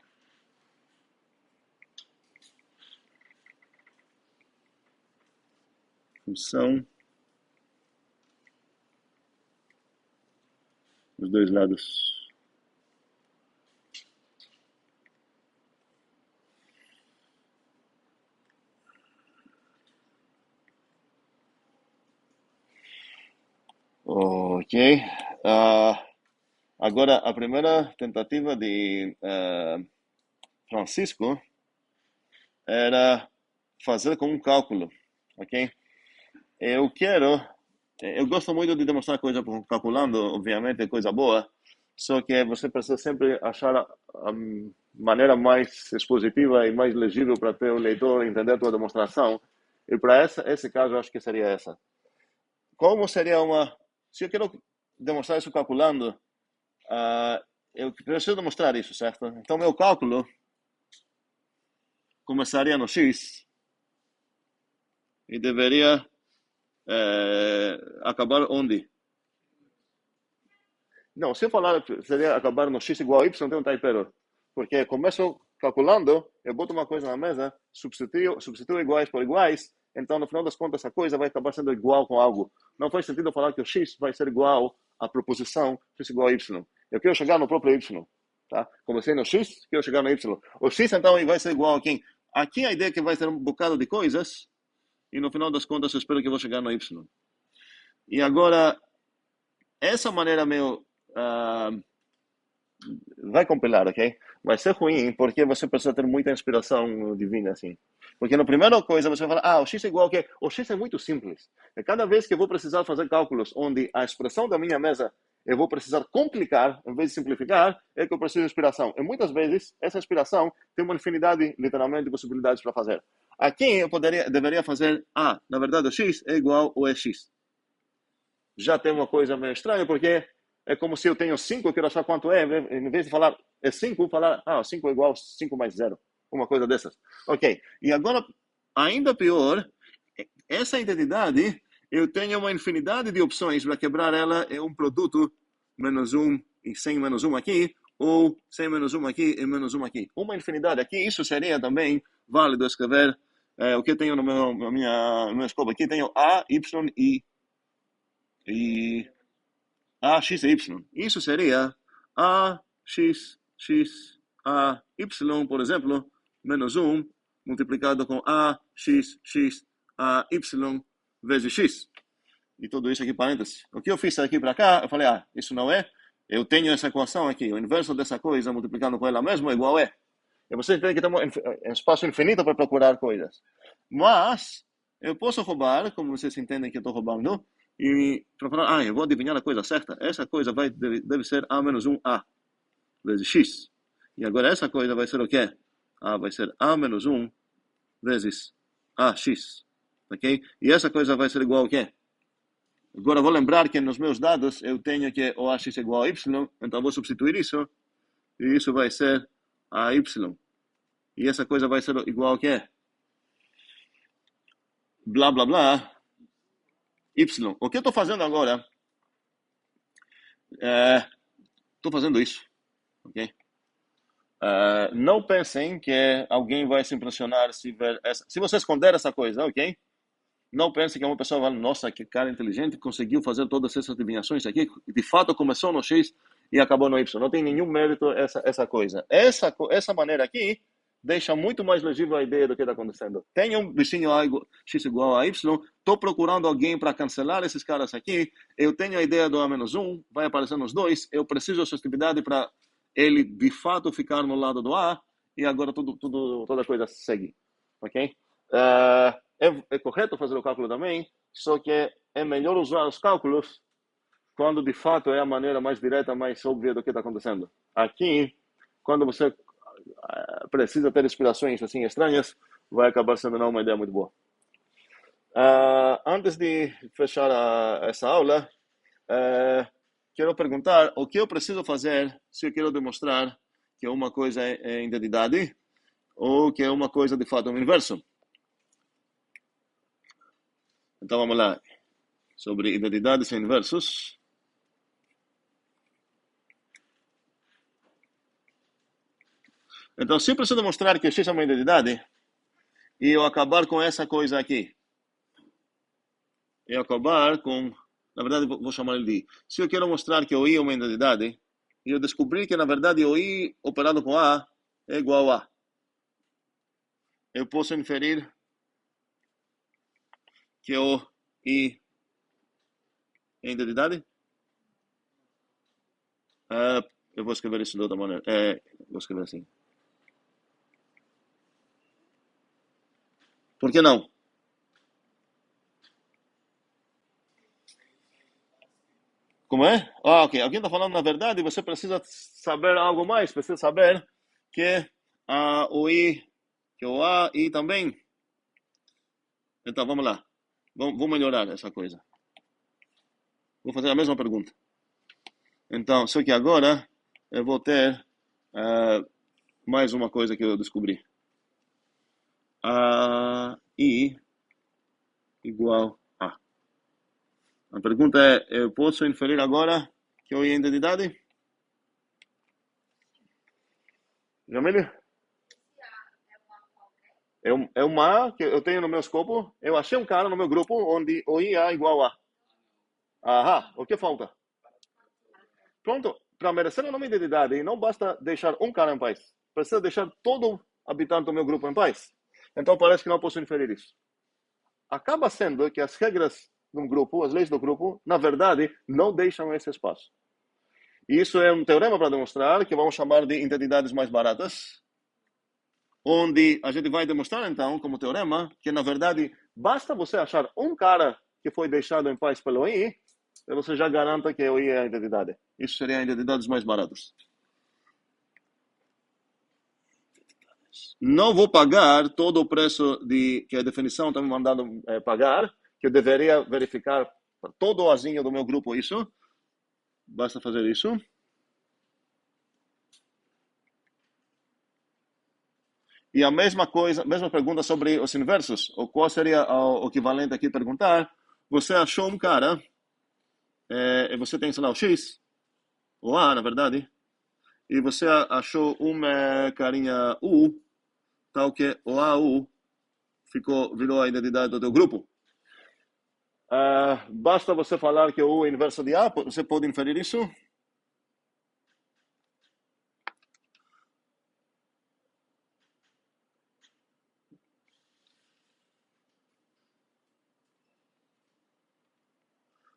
Função. Os dois lados. Ok. Agora, a primeira tentativa de Francisco era fazer com um cálculo. Ok? Eu gosto muito de demonstrar coisa calculando, obviamente é coisa boa, só que você precisa sempre achar a maneira mais expositiva e mais legível para ter o leitor entender a tua demonstração. E para esse caso, eu acho que seria essa. Como seria se eu quero demonstrar isso calculando, eu preciso demonstrar isso, certo? Então, meu cálculo começaria no x e deveria acabar onde? Não, se eu falar seria acabar no x igual a y, tem um type error. Porque começo calculando, eu boto uma coisa na mesa, substituo iguais por iguais, então no final das contas a coisa vai acabar sendo igual com algo. Não faz sentido falar que o x vai ser igual à proposição x igual a y. Eu quero chegar no próprio y. Tá? Comecei no x, quero chegar no y. O x então vai ser igual a quem? Aqui a ideia é que vai ser um bocado de coisas, e no final das contas eu espero que eu vou chegar no y. E agora, essa maneira meio vai compilar, ok? Vai ser ruim, porque você precisa ter muita inspiração divina, assim. Porque na primeira coisa você vai falar, o x é igual a quê? O x é muito simples. E cada vez que eu vou precisar fazer cálculos onde a expressão da minha mesa eu vou precisar complicar, em vez de simplificar, é que eu preciso de inspiração. E muitas vezes, essa inspiração tem uma infinidade, literalmente, de possibilidades para fazer. Aqui eu deveria fazer, na verdade o x é igual ao EX. Já tem uma coisa meio estranha, porque é como se eu tenho 5, eu quero achar quanto é, em vez de falar é 5, falar, 5 é igual a 5 mais 0. Uma coisa dessas. Ok. E agora, ainda pior, essa identidade, eu tenho uma infinidade de opções para quebrar ela em um produto, menos 1 e sem menos 1 aqui, ou sem menos 1 aqui e menos 1 aqui. Uma infinidade aqui, isso seria também válido escrever o que eu tenho no meu escopo aqui. Tenho A, Y e A, X e Y. Isso seria A, X, X, A, Y, por exemplo, menos 1, multiplicado com A, X, X, A, Y, vezes X. E tudo isso aqui, parênteses. O que eu fiz aqui para cá, eu falei, isso não é. Eu tenho essa equação aqui, o inverso dessa coisa, multiplicando com ela mesma, igual é. E você tem que ter um espaço infinito para procurar coisas. Mas, eu posso roubar, como vocês entendem que eu estou roubando, e para falar, eu vou adivinhar a coisa certa. Essa coisa deve ser A menos 1A vezes X. E agora essa coisa vai ser o quê? Vai ser A menos 1 vezes AX. Ok? E essa coisa vai ser igual ao quê? Agora vou lembrar que nos meus dados eu tenho que o AX é igual a Y, então vou substituir isso. E isso vai ser AY. E essa coisa vai ser igual ao quê? Blá, blá, blá. Y. O que eu estou fazendo agora? Estou fazendo isso. Ok? Não pensem que alguém vai se impressionar se ver se você esconder essa coisa, ok? Não pense que uma pessoa vai, nossa, que cara inteligente, conseguiu fazer todas essas adivinhações aqui. De fato, começou no X e acabou no Y. Não tem nenhum mérito essa coisa. Essa maneira aqui deixa muito mais legível a ideia do que está acontecendo. Tem um bichinho X igual a Y, estou procurando alguém para cancelar esses caras aqui, eu tenho a ideia do A menos 1, vai aparecer nos dois, eu preciso de sustentabilidade para ele de fato ficar no lado do A, e agora toda coisa segue. Ok? É correto fazer o cálculo também, só que é melhor usar os cálculos quando de fato é a maneira mais direta, mais óbvia do que está acontecendo. Aqui, quando você precisa ter inspirações assim estranhas, vai acabar sendo não uma ideia muito boa. Antes de fechar essa aula, quero perguntar o que eu preciso fazer se eu quero demonstrar que uma coisa é identidade ou que é uma coisa de fato um inverso. Então vamos lá, sobre identidades e inversos. Então, se eu preciso demonstrar que X é uma identidade, e eu acabar com essa coisa aqui, eu acabar com, na verdade vou chamar ele de I. Se eu quero mostrar que o I é uma identidade, e eu descobrir que na verdade o I operado com A é igual a, eu posso inferir que o I é identidade? Eu vou escrever isso de outra maneira. Vou escrever assim. Por que não? Como é? Ah, ok. Alguém está falando na verdade, você precisa saber algo mais, precisa saber que o I, que o A, I também. Então, vamos lá. Vou melhorar essa coisa. Vou fazer a mesma pergunta. Então, só que agora eu vou ter mais uma coisa que eu descobri. I igual A. A pergunta é, eu posso inferir agora que o I é identidade? Jamile? É uma A que eu tenho no meu escopo. Eu achei um cara no meu grupo onde o I é igual a. Aham, o que falta? Pronto, para merecer o nome de identidade, não basta deixar um cara em paz. Precisa deixar todo habitante do meu grupo em paz. Então parece que não posso inferir isso. Acaba sendo que as regras de um grupo, as leis do grupo, na verdade, não deixam esse espaço. E isso é um teorema para demonstrar, que vamos chamar de identidades mais baratas, onde a gente vai demonstrar, então, como teorema, que, na verdade, basta você achar um cara que foi deixado em paz pelo I, e você já garanta que o I é a identidade. Isso seria identidades mais baratas. Não vou pagar todo o preço que a definição está me mandando pagar, que eu deveria verificar todo o azinho do meu grupo isso. Basta fazer isso. E a mesma coisa, mesma pergunta sobre os inversos. Ou qual seria o equivalente aqui perguntar? Você achou um cara, e você tem, sei lá, o X, ou A, na verdade, e você achou uma carinha U, tal que o AU virou a identidade do teu grupo. Basta você falar que o U é inverso de A, você pode inferir isso?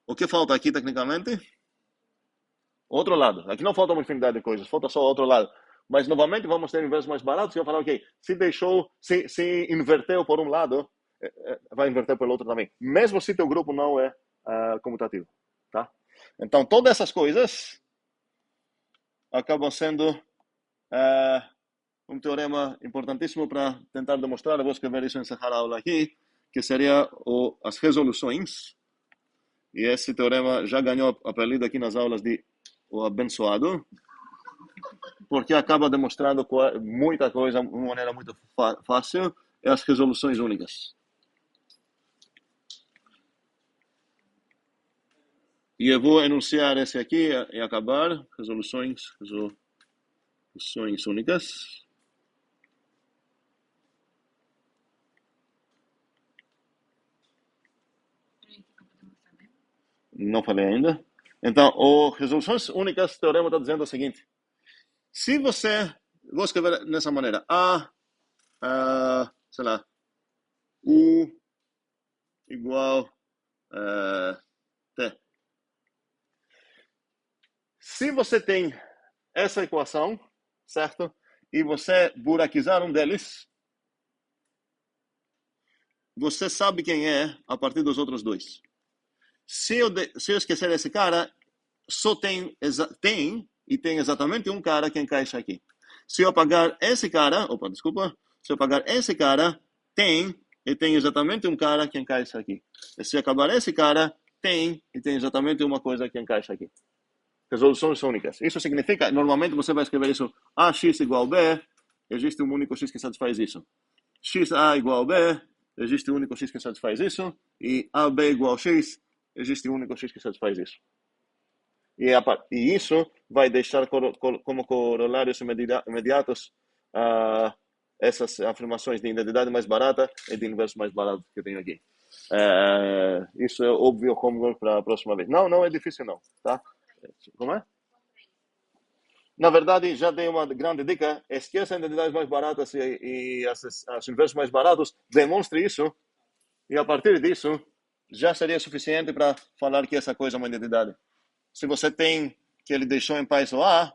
O que falta aqui, tecnicamente? Outro lado. Aqui não falta uma infinidade de coisas, falta só o outro lado. Mas, novamente, vamos ter inversos mais baratos. E eu vou falar, ok, se inverteu por um lado, vai inverter pelo outro também. Mesmo se teu grupo não é comutativo. Tá? Então, todas essas coisas acabam sendo um teorema importantíssimo para tentar demonstrar. Eu vou escrever isso e encerrar a aula aqui, que seria as resoluções. E esse teorema já ganhou apelido aqui nas aulas de o abençoado, porque acaba demonstrando muita coisa de uma maneira muito fácil, é as resoluções únicas. E eu vou enunciar esse aqui e acabar. Resoluções únicas. Não falei ainda. Então, o resoluções únicas, o teorema está dizendo o seguinte. Se você... Vou escrever dessa maneira. Sei lá, U igual T. Se você tem essa equação, certo? E você buraquizar um deles, você sabe quem é a partir dos outros dois. Se eu esquecer esse cara, só tem exatamente um cara que encaixa aqui. Se eu apagar esse cara, se eu apagar esse cara, tem exatamente um cara que encaixa aqui. E se acabar esse cara, tem exatamente uma coisa que encaixa aqui. Resoluções únicas. Isso significa, normalmente você vai escrever isso, AX igual B, existe um único X que satisfaz isso. XA igual B, existe um único X que satisfaz isso. E AB igual X, existe um único X que satisfaz isso. E isso vai deixar como corolários imediatos essas afirmações de identidade mais barata e de inverso mais barato que eu tenho aqui. Isso é óbvio como para a próxima vez. Não é difícil não, tá? Como é? Na verdade, já dei uma grande dica. Esqueça identidades mais baratas e os inversos mais baratos. Demonstre isso. E a partir disso, já seria suficiente para falar que essa coisa é uma identidade. Se você tem que ele deixou em paz o A,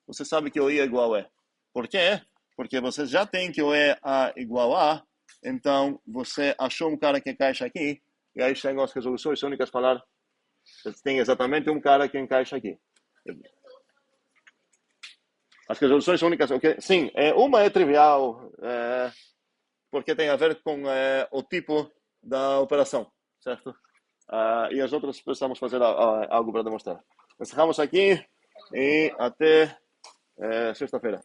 você sabe que o I é igual a E. Por quê? Porque você já tem que o E A igual a, então você achou um cara que encaixa aqui, e aí chegam as resoluções únicas falar Tem exatamente um cara que encaixa aqui. As resoluções únicas, okay? Sim, uma é trivial, porque tem a ver com o tipo da operação, certo? E as outras precisamos fazer algo para demonstrar. Encerramos aqui e até sexta-feira.